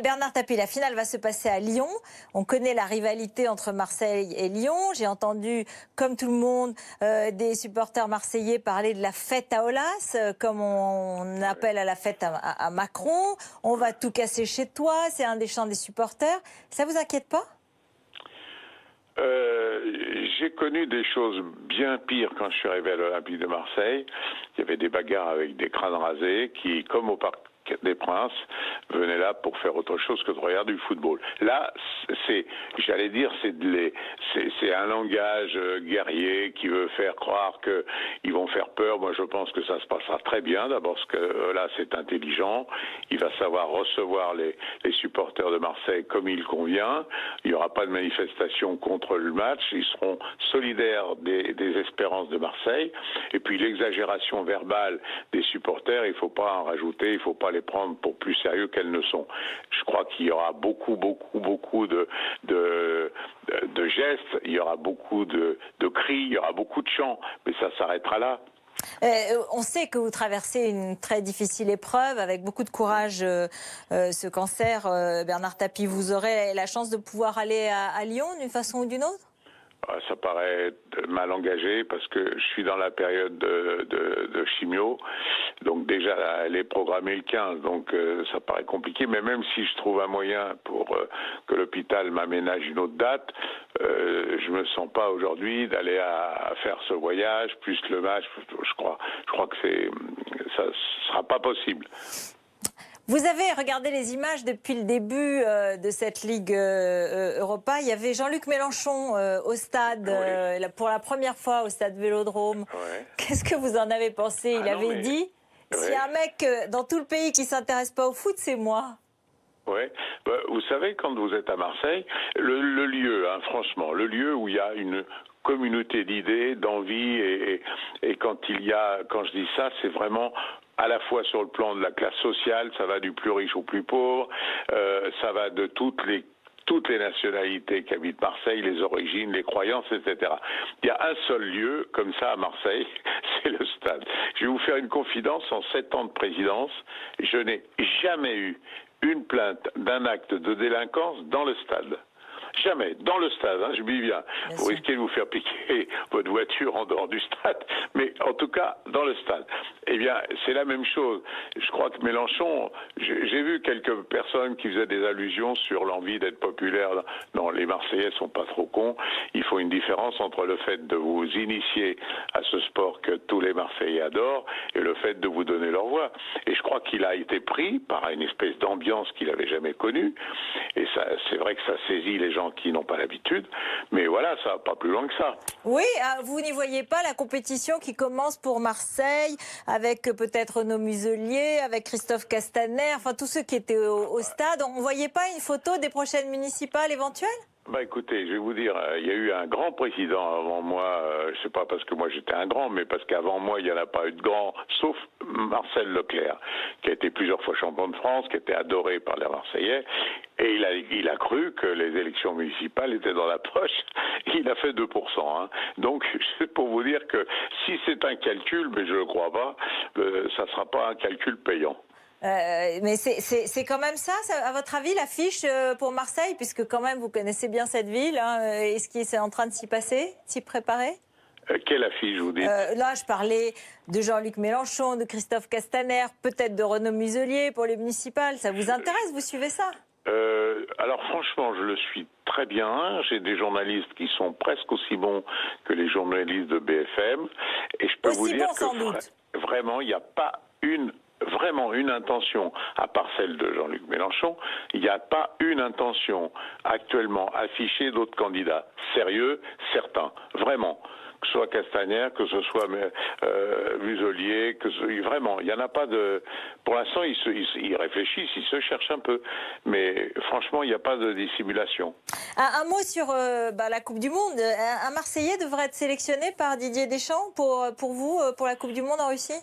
Bernard Tapie, la finale va se passer à Lyon. On connaît la rivalité entre Marseille et Lyon. J'ai entendu, comme tout le monde, des supporters marseillais parler de la fête à Aulas, comme on appelle à la fête à Macron. On va tout casser chez toi, c'est un des chants des supporters. Ça vous inquiète pas ? J'ai connu des choses bien pires quand je suis arrivé à l'Olympique de Marseille. Il y avait des bagarres avec des crânes rasés qui, comme au Parc des Princes, venaient là pour faire autre chose que de regarder du football. Là, c'est un langage guerrier qui veut faire croire qu'ils vont faire peur. Moi, je pense que ça se passera très bien. D'abord, parce que là, c'est intelligent. Il va savoir recevoir les supporters de Marseille comme il convient. Il n'y aura pas de manifestation contre le match. Ils seront solidaires des espérances de Marseille. Et puis, l'exagération verbale des supporters, il ne faut pas en rajouter. Il ne faut pas les prendre pour plus sérieux qu'elles ne sont. Je crois qu'il y aura beaucoup de gestes, il y aura beaucoup de cris, il y aura beaucoup de chants, mais ça s'arrêtera là. On sait que vous traversez une très difficile épreuve avec beaucoup de courage, ce cancer. Bernard Tapie, vous aurez la chance de pouvoir aller à Lyon d'une façon ou d'une autre ? Ça paraît mal engagé parce que je suis dans la période de chimio, donc déjà elle est programmée le 15, donc ça paraît compliqué, mais même si je trouve un moyen pour que l'hôpital m'aménage une autre date, je me sens pas aujourd'hui d'aller à faire ce voyage, plus le match, je crois que ça sera pas possible. Vous avez regardé les images depuis le début de cette Ligue Europa. Il y avait Jean-Luc Mélenchon au stade, pour la première fois au stade Vélodrome. Ouais. Qu'est-ce que vous en avez pensé ? Il avait dit, s'il y a un mec dans tout le pays qui ne s'intéresse pas au foot, c'est moi. Oui, vous savez, quand vous êtes à Marseille, le lieu, franchement, le lieu où il y a une communauté d'idées, d'envie, et quand je dis ça, c'est vraiment à la fois sur le plan de la classe sociale, ça va du plus riche au plus pauvre, ça va de toutes les nationalités qui habitent Marseille, les origines, les croyances, etc. Il y a un seul lieu comme ça à Marseille, c'est le stade. Je vais vous faire une confidence, en 7 ans de présidence, je n'ai jamais eu une plainte d'un acte de délinquance dans le stade. Jamais, dans le stade, je me dis bien. Vous risquez de vous faire piquer votre voiture en dehors du stade, mais en tout cas, dans le stade. Eh bien, c'est la même chose. Je crois que Mélenchon, j'ai vu quelques personnes qui faisaient des allusions sur l'envie d'être populaire. Non, les Marseillais sont pas trop cons. Il faut une différence entre le fait de vous initier à ce sport que tous les Marseillais adorent et le fait de vous donner leur voix. Et je crois qu'il a été pris par une espèce d'ambiance qu'il n'avait jamais connue. Et ça, c'est vrai que ça saisit les gens qui n'ont pas l'habitude, mais voilà, ça va pas plus loin que ça. Oui, vous n'y voyez pas la compétition qui commence pour Marseille, avec peut-être Renaud Muselier, avec Christophe Castaner, enfin tous ceux qui étaient au stade. On ne voyait pas une photo des prochaines municipales éventuelles ? Bah écoutez, je vais vous dire, il y a eu un grand président avant moi, je sais pas parce que moi j'étais un grand, mais parce qu'avant moi il n'y en a pas eu de grand, sauf Marcel Leclerc, qui a été plusieurs fois champion de France, qui était adoré par les Marseillais, et il a cru que les élections municipales étaient dans la poche, il a fait 2%. Hein. Donc c'est pour vous dire que si c'est un calcul, mais je ne le crois pas, ça ne sera pas un calcul payant. Mais c'est quand même ça, à votre avis, l'affiche pour Marseille, puisque quand même vous connaissez bien cette ville, hein, est-ce qu'il est en train de s'y passer, s'y préparer? Quelle affiche, vous dites? Là, je parlais de Jean-Luc Mélenchon, de Christophe Castaner, peut-être de Renaud Muselier pour les municipales. Ça vous intéresse? Vous suivez ça? Alors franchement, je le suis très bien. J'ai des journalistes qui sont presque aussi bons que les journalistes de BFM. Et je peux vous dire que vraiment, il n'y a pas vraiment une intention, à part celle de Jean-Luc Mélenchon, il n'y a pas une intention actuellement affichée d'autres candidats. Sérieux, certains, vraiment. Que ce soit Castaner, que ce soit Muselier, vraiment, il n'y en a pas de... Pour l'instant, ils réfléchissent, ils se cherchent un peu. Mais franchement, il n'y a pas de dissimulation. Un mot sur la Coupe du Monde. Un Marseillais devrait être sélectionné par Didier Deschamps pour vous, pour la Coupe du Monde en Russie?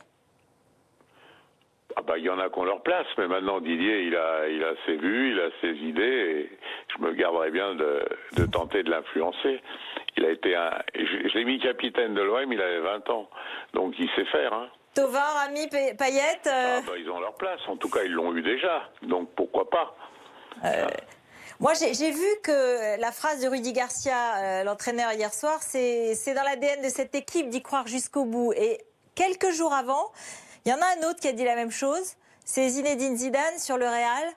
Ah bah, il y en a qu'on leur place, mais maintenant Didier, il a ses vues, il a ses idées, et je me garderais bien de tenter de l'influencer. Il a été je l'ai mis capitaine de l'OM, il avait 20 ans, donc il sait faire. Hein. Thauvin, Rami, Payet ils ont leur place, en tout cas ils l'ont eu déjà, donc pourquoi pas. Moi, j'ai vu que la phrase de Rudy Garcia, l'entraîneur hier soir, c'est dans l'ADN de cette équipe d'y croire jusqu'au bout. Et quelques jours avant, il y en a un autre qui a dit la même chose, c'est Zinedine Zidane sur le Real,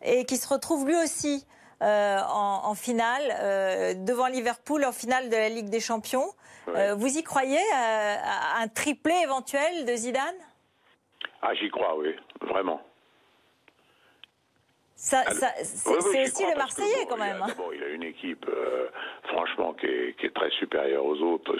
et qui se retrouve lui aussi en finale, devant Liverpool, en finale de la Ligue des Champions. Ouais. Vous y croyez à un triplé éventuel de Zidane? Ah, j'y crois, oui, vraiment. C'est aussi le Marseillais, quand même. D'abord, il a une équipe, franchement, qui est très supérieure aux autres,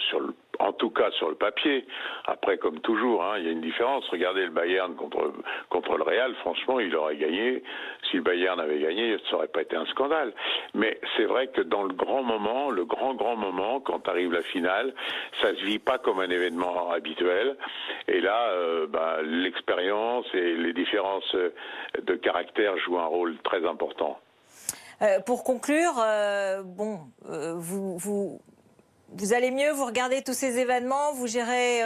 en tout cas sur le papier. Après, comme toujours, hein, il y a une différence. Regardez le Bayern contre le Real, franchement, il aurait gagné. Si le Bayern avait gagné, ça n'aurait pas été un scandale. Mais c'est vrai que dans le grand moment, le grand moment, quand arrive la finale, ça se vit pas comme un événement habituel. Et là, l'expérience et les différences de caractère jouent un rôle très important. Pour conclure, vous allez mieux, vous regardez tous ces événements, vous gérez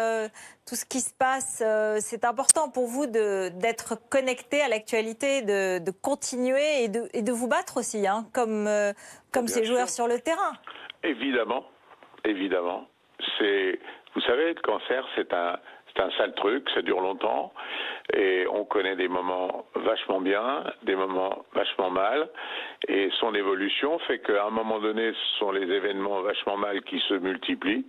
tout ce qui se passe. C'est important pour vous d'être connecté à l'actualité, de continuer et de vous battre aussi, hein, comme ces joueurs sur le terrain. Évidemment. Vous savez, le cancer, c'est un sale truc, ça dure longtemps, et on connaît des moments vachement bien, des moments vachement mal, et son évolution fait qu'à un moment donné, ce sont les événements vachement mal qui se multiplient,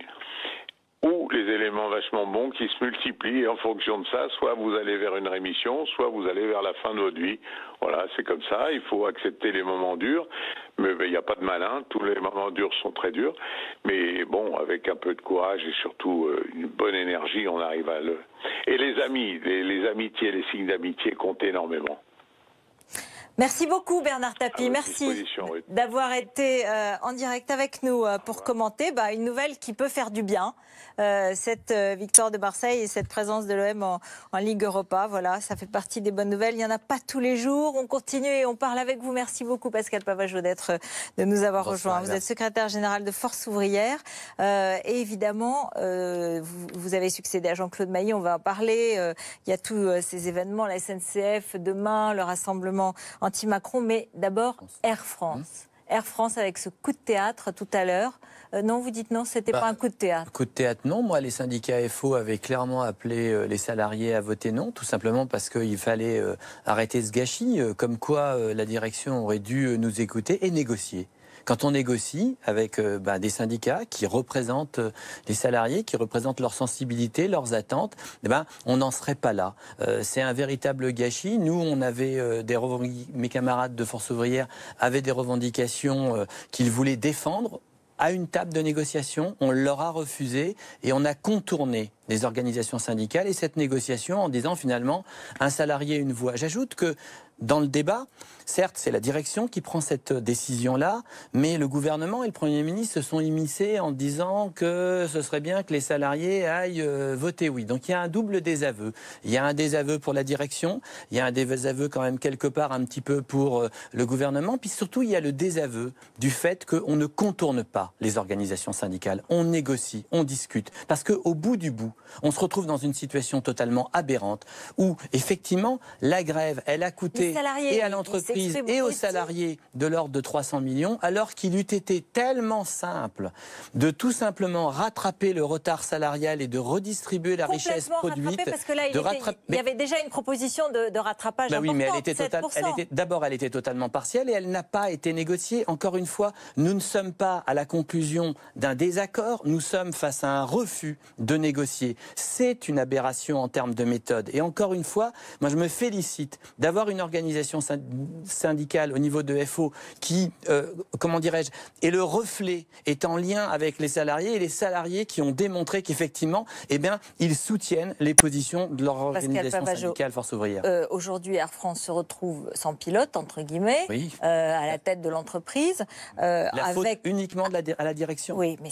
ou les éléments vachement bons qui se multiplient, et en fonction de ça, soit vous allez vers une rémission, soit vous allez vers la fin de votre vie. Voilà, c'est comme ça, il faut accepter les moments durs, mais il n'y a pas de malin, tous les moments durs sont très durs, mais bon, avec un peu de courage et surtout une bonne énergie, on arrive à le... Et les amis, les amitiés, les signes d'amitié comptent énormément. Merci beaucoup Bernard Tapie, merci d'avoir été en direct avec nous pour commenter une nouvelle qui peut faire du bien, cette victoire de Marseille et cette présence de l'OM en Ligue Europa. Voilà, ça fait partie des bonnes nouvelles, il n'y en a pas tous les jours. On continue et on parle avec vous. Merci beaucoup Pascal Pavageau de nous avoir rejoints. Vous êtes secrétaire général de Force Ouvrière et évidemment vous avez succédé à Jean-Claude Mailly, on va en parler. Il y a tous ces événements, la SNCF demain, le rassemblement anti-Macron, mais d'abord Air France. Air France avec ce coup de théâtre tout à l'heure. Non, vous dites non, c'était pas un coup de théâtre. Coup de théâtre, non. Moi, les syndicats FO avaient clairement appelé les salariés à voter non, tout simplement parce qu'il fallait arrêter ce gâchis, comme quoi la direction aurait dû nous écouter et négocier. Quand on négocie avec des syndicats qui représentent les salariés, qui représentent leurs sensibilités, leurs attentes, on n'en serait pas là. C'est un véritable gâchis. Nous, on avait mes camarades de Force Ouvrière avaient des revendications qu'ils voulaient défendre à une table de négociation. On leur a refusé et on a contourné les organisations syndicales et cette négociation en disant finalement un salarié, une voix. J'ajoute que dans le débat, certes, c'est la direction qui prend cette décision-là, mais le gouvernement et le Premier ministre se sont immiscés en disant que ce serait bien que les salariés aillent voter oui. Donc il y a un double désaveu. Il y a un désaveu pour la direction, il y a un désaveu quand même quelque part un petit peu pour le gouvernement, puis surtout il y a le désaveu du fait qu'on ne contourne pas les organisations syndicales. On négocie, on discute, parce qu'au bout du bout, on se retrouve dans une situation totalement aberrante où effectivement la grève, elle a coûté et à l'entreprise et aux salariés de l'ordre de 300 millions, alors qu'il eût été tellement simple de tout simplement rattraper le retard salarial et de redistribuer la richesse produite. Parce que là, il y avait déjà une proposition de rattrapage importante, oui, mais elle d'abord, elle était totalement partielle et elle n'a pas été négociée. Encore une fois, nous ne sommes pas à la conclusion d'un désaccord, nous sommes face à un refus de négocier. C'est une aberration en termes de méthode. Et encore une fois, moi je me félicite d'avoir une organisation syndicale au niveau de FO qui, comment dirais-je, est le reflet, est en lien avec les salariés et les salariés qui ont démontré qu'effectivement, eh bien, ils soutiennent les positions de leur organisation syndicale Force ouvrière. Aujourd'hui, Air France se retrouve sans pilote, entre guillemets, oui. À la tête de l'entreprise. La faute uniquement à la direction. Oui, mais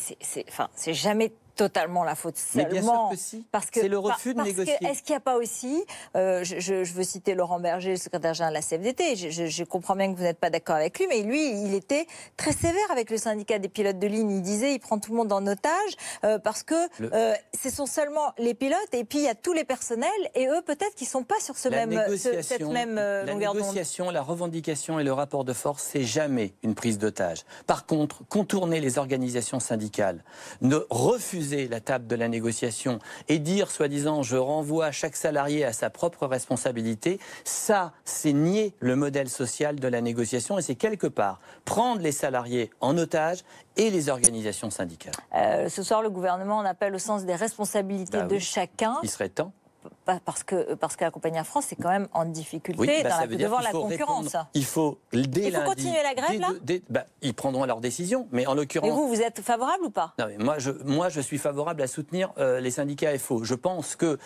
c'est jamais totalement la faute seulement. Mais bien sûr que si. C'est le refus de négocier. Est-ce qu'il n'y a pas aussi, je veux citer Laurent Berger, le secrétaire général de la CFDT, je comprends bien que vous n'êtes pas d'accord avec lui, mais lui, il était très sévère avec le syndicat des pilotes de ligne. Il disait, il prend tout le monde en otage parce que ce sont seulement les pilotes et puis il y a tous les personnels et eux peut-être qu'ils ne sont pas sur cette même longueur d'onde. La négociation, la revendication et le rapport de force, c'est jamais une prise d'otage. Par contre, contourner les organisations syndicales, refuser la table de la négociation et dire, soi-disant, je renvoie chaque salarié à sa propre responsabilité, ça, c'est nier le modèle social de la négociation et c'est quelque part prendre les salariés en otage et les organisations syndicales. Ce soir, le gouvernement en appelle au sens des responsabilités de chacun. Il serait temps. Parce que la compagnie Air France est quand même en difficulté devant la concurrence. Il faut continuer la grève, là ils prendront leur décision, mais en l'occurrence... Et vous êtes favorable ou pas? Non, mais moi, je suis favorable à soutenir les syndicats FO. Je pense qu'il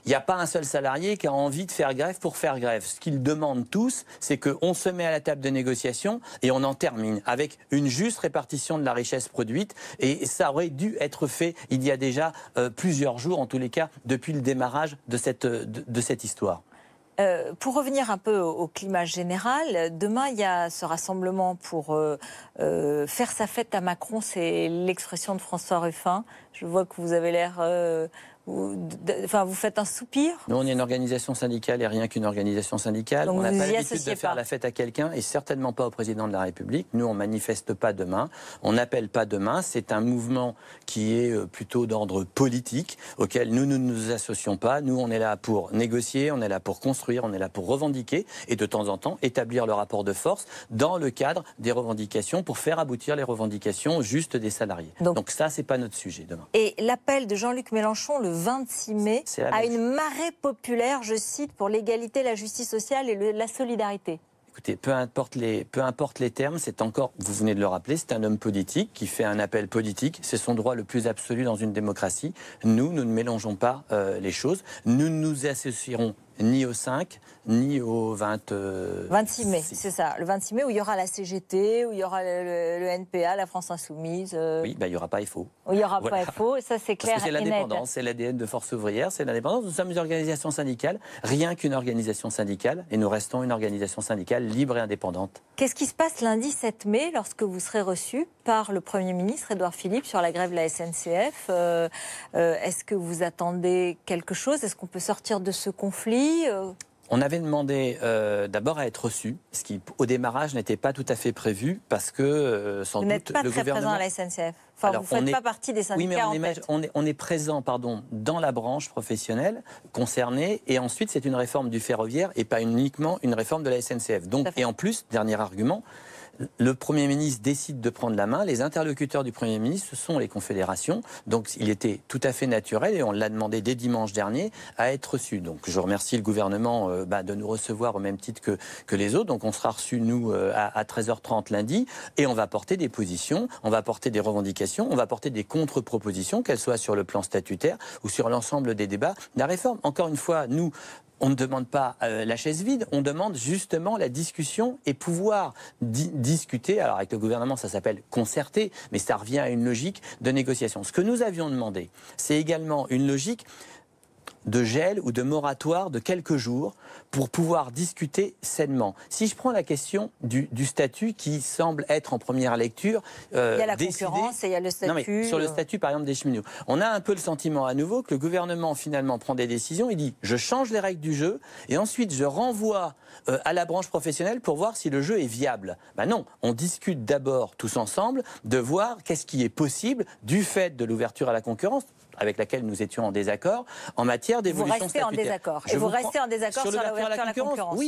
n'y a pas un seul salarié qui a envie de faire grève pour faire grève. Ce qu'ils demandent tous, c'est qu'on se met à la table de négociation et on en termine avec une juste répartition de la richesse produite. Et ça aurait dû être fait il y a déjà plusieurs jours, en tous les cas, depuis le démarrage de cette histoire. Pour revenir un peu au climat général, demain il y a ce rassemblement pour faire sa fête à Macron, c'est l'expression de François Ruffin. Je vois que vous avez l'air... vous faites un soupir. Nous, on est une organisation syndicale et rien qu'une organisation syndicale. Donc on n'a pas l'habitude de faire la fête à quelqu'un et certainement pas au président de la République. Nous, on manifeste pas demain, on n'appelle pas demain. C'est un mouvement qui est plutôt d'ordre politique, auquel nous ne nous associons pas. Nous, on est là pour négocier, on est là pour construire, on est là pour revendiquer et de temps en temps établir le rapport de force dans le cadre des revendications pour faire aboutir les revendications justes des salariés. Donc ça, c'est pas notre sujet demain. Et l'appel de Jean-Luc Mélenchon le 26 mai à une marée populaire, je cite, pour l'égalité, la justice sociale et la solidarité. Écoutez, peu importe les termes, c'est encore, vous venez de le rappeler, c'est un homme politique qui fait un appel politique. C'est son droit le plus absolu dans une démocratie. Nous ne mélangeons pas les choses. Nous ne nous associerons ni au 5, ni au 26 mai, c'est ça. Le 26 mai où il y aura la CGT, où il y aura le NPA, la France Insoumise. Oui, il n'y aura pas FO. Il n'y aura pas FO, ça c'est clair. Parce que c'est l'indépendance, c'est l'ADN de Force ouvrière, c'est l'indépendance. Nous sommes une organisation syndicale, rien qu'une organisation syndicale, et nous restons une organisation syndicale libre et indépendante. Qu'est-ce qui se passe lundi 7 mai lorsque vous serez reçu par le Premier ministre Édouard Philippe sur la grève de la SNCF? Est-ce que vous attendez quelque chose? Est-ce qu'on peut sortir de ce conflit? On avait demandé d'abord à être reçu, ce qui au démarrage n'était pas tout à fait prévu parce que sans doute le gouvernement... Vous n'êtes pas très présent à la SNCF. Enfin, alors, vous ne faites pas partie des syndicats. Oui, mais on est présent, dans la branche professionnelle concernée, et ensuite c'est une réforme du ferroviaire et pas uniquement une réforme de la SNCF. Donc, et en plus, dernier argument, le Premier ministre décide de prendre la main. Les interlocuteurs du Premier ministre, ce sont les confédérations. Donc il était tout à fait naturel, et on l'a demandé dès dimanche dernier, à être reçu. Donc je remercie le gouvernement de nous recevoir au même titre que les autres. Donc on sera reçus, nous, à 13h30 lundi, et on va porter des positions, on va porter des revendications, on va porter des contre-propositions, qu'elles soient sur le plan statutaire ou sur l'ensemble des débats de la réforme. Encore une fois, nous, on ne demande pas la chaise vide, on demande justement la discussion et pouvoir discuter. Alors avec le gouvernement, ça s'appelle concerter, mais ça revient à une logique de négociation. Ce que nous avions demandé, c'est également une logique de gel ou de moratoire de quelques jours pour pouvoir discuter sainement. Si je prends la question du statut qui semble être en première lecture il y a la concurrence et il y a le statut. Non, mais sur le statut, par exemple, des cheminots. On a un peu le sentiment à nouveau que le gouvernement finalement prend des décisions, il dit je change les règles du jeu et ensuite je renvoie à la branche professionnelle pour voir si le jeu est viable. Ben non, on discute d'abord tous ensemble de voir qu'est-ce qui est possible du fait de l'ouverture à la concurrence, avec laquelle nous étions en désaccord, en matière d'évolution statutaire. Vous restez en désaccord. Et vous restez en désaccord sur l'ouverture à la concurrence.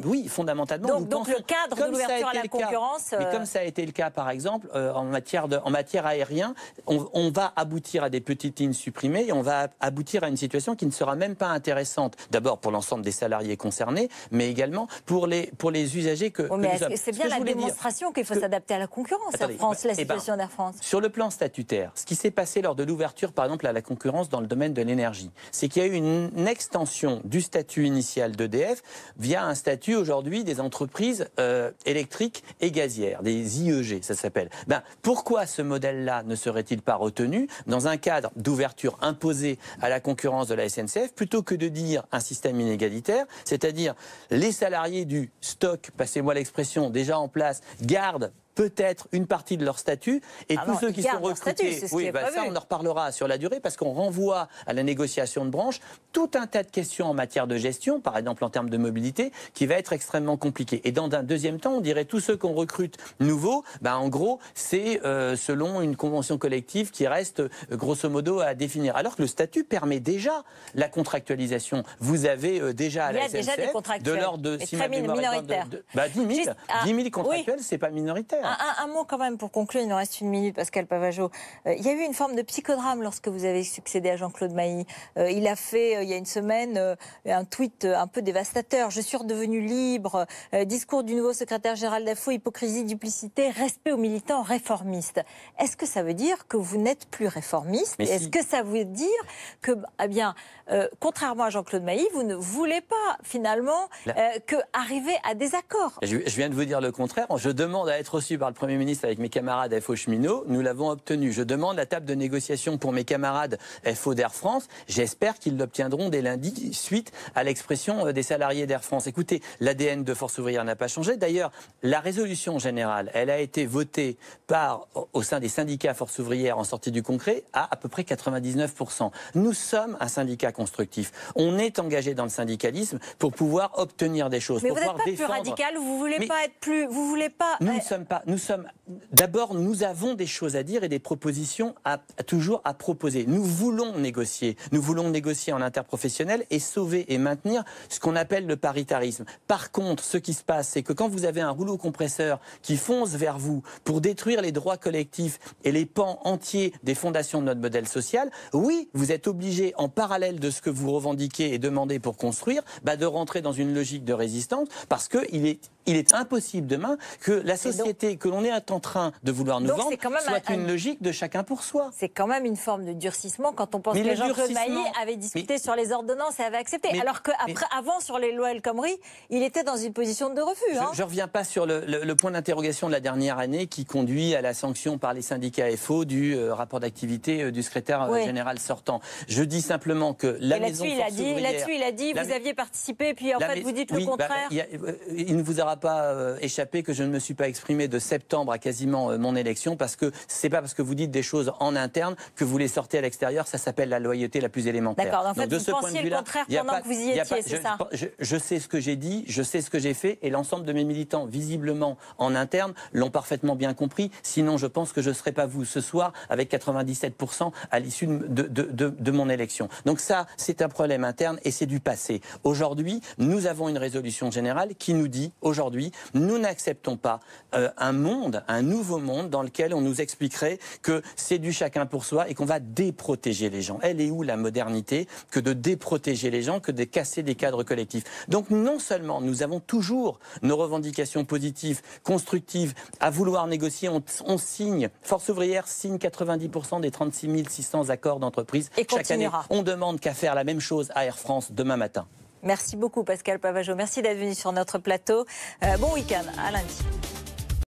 Oui, fondamentalement. Donc le cadre de l'ouverture à la concurrence... Mais comme ça a été le cas, par exemple, en matière aérienne, on va aboutir à des petites lignes supprimées et on va aboutir à une situation qui ne sera même pas intéressante. D'abord pour l'ensemble des salariés concernés, mais également pour les usagers que nous sommes. C'est bien la démonstration qu'il faut s'adapter à la concurrence, Air France, la situation d'Air France. Sur le plan statutaire, ce qui s'est passé lors de l'ouverture, par exemple, à la concurrence dans le domaine de l'énergie, c'est qu'il y a eu une extension du statut initial d'EDF via un statut aujourd'hui des entreprises électriques et gazières, des IEG, ça s'appelle. Pourquoi ce modèle-là ne serait-il pas retenu dans un cadre d'ouverture imposée à la concurrence de la SNCF, plutôt que de dire un système inégalitaire, c'est-à-dire les salariés du stock, passez-moi l'expression, déjà en place, gardent peut-être une partie de leur statut, et tous ceux qui sont recrutés, ça on en reparlera sur la durée, parce qu'on renvoie à la négociation de branche tout un tas de questions en matière de gestion, par exemple en termes de mobilité, qui va être extrêmement compliqué. Et dans un deuxième temps, on dirait tous ceux qu'on recrute nouveaux, en gros, c'est selon une convention collective qui reste grosso modo à définir. Alors que le statut permet déjà la contractualisation. Vous avez déjà à la SNCF de l'ordre de 10 000 contractuels, c'est pas minoritaire. Un mot quand même pour conclure, il nous reste une minute, Pascal Pavageau. Il y a eu une forme de psychodrame lorsque vous avez succédé à Jean-Claude Mailly. Il a fait, il y a une semaine, un tweet un peu dévastateur. Je suis redevenu libre. Discours du nouveau secrétaire général d'AFO, hypocrisie, duplicité, respect aux militants réformistes. Est-ce que ça veut dire que vous n'êtes plus réformiste? Est-ce que ça veut dire que, contrairement à Jean-Claude Mailly, vous ne voulez pas finalement arriver à des accords? Je viens de vous dire le contraire. Je demande à être reçu par le Premier ministre avec mes camarades FO cheminots, nous l'avons obtenu. Je demande la table de négociation pour mes camarades FO d'Air France. J'espère qu'ils l'obtiendront dès lundi, suite à l'expression des salariés d'Air France. Écoutez, l'ADN de Force ouvrière n'a pas changé. D'ailleurs, la résolution générale, elle a été votée au sein des syndicats Force ouvrière en sortie du concret à peu près 99%. Nous sommes un syndicat constructif. On est engagé dans le syndicalisme pour pouvoir obtenir des choses. Mais pour vous n'êtes pas défendre... plus radical, vous voulez pas être plus... Vous voulez pas... D'abord, nous avons des choses à dire et des propositions toujours à proposer. Nous voulons négocier. Nous voulons négocier en interprofessionnel et sauver et maintenir ce qu'on appelle le paritarisme. Par contre, ce qui se passe, c'est que quand vous avez un rouleau compresseur qui fonce vers vous pour détruire les droits collectifs et les pans entiers des fondations de notre modèle social, oui, vous êtes obligé, en parallèle de ce que vous revendiquez et demandez pour construire, de rentrer dans une logique de résistance, parce qu'il est impossible demain que la société que l'on est en train de vouloir nous vendre soit une logique de chacun pour soi. C'est quand même une forme de durcissement quand on pense que Jean-Claude Mailly avait discuté sur les ordonnances et avait accepté. Alors qu'avant, sur les lois El Khomri, il était dans une position de refus. Je ne reviens pas sur le point d'interrogation de la dernière année qui conduit à la sanction par les syndicats FO du rapport d'activité du secrétaire général sortant. Je dis simplement que la maison Force ouvrière... Là-dessus, il a dit, vous aviez participé, puis en fait, vous dites le contraire. Il ne vous aura pas échappé que je ne me suis pas exprimé de septembre à quasiment mon élection, parce que c'est pas parce que vous dites des choses en interne que vous les sortez à l'extérieur. Ça s'appelle la loyauté la plus élémentaire. D'accord, en fait, de vous pensiez le contraire pendant que vous y étiez, c'est ça? Je sais ce que j'ai dit, je sais ce que j'ai fait, et l'ensemble de mes militants, visiblement en interne, l'ont parfaitement bien compris. Sinon, je pense que je ne serais pas vous ce soir avec 97% à l'issue de mon élection. Donc ça, c'est un problème interne et c'est du passé. Aujourd'hui, nous avons une résolution générale qui nous dit, aujourd'hui, aujourd'hui, nous n'acceptons pas un nouveau monde dans lequel on nous expliquerait que c'est du chacun pour soi et qu'on va déprotéger les gens. Elle est où la modernité que de déprotéger les gens, que de casser des cadres collectifs? Donc non seulement nous avons toujours nos revendications positives, constructives, à vouloir négocier, on signe, Force ouvrière signe 90% des 36 600 accords d'entreprise chaque année. On demande qu'à faire la même chose à Air France demain matin. Merci beaucoup Pascal Pavageau, merci d'être venu sur notre plateau. Bon week-end, à lundi.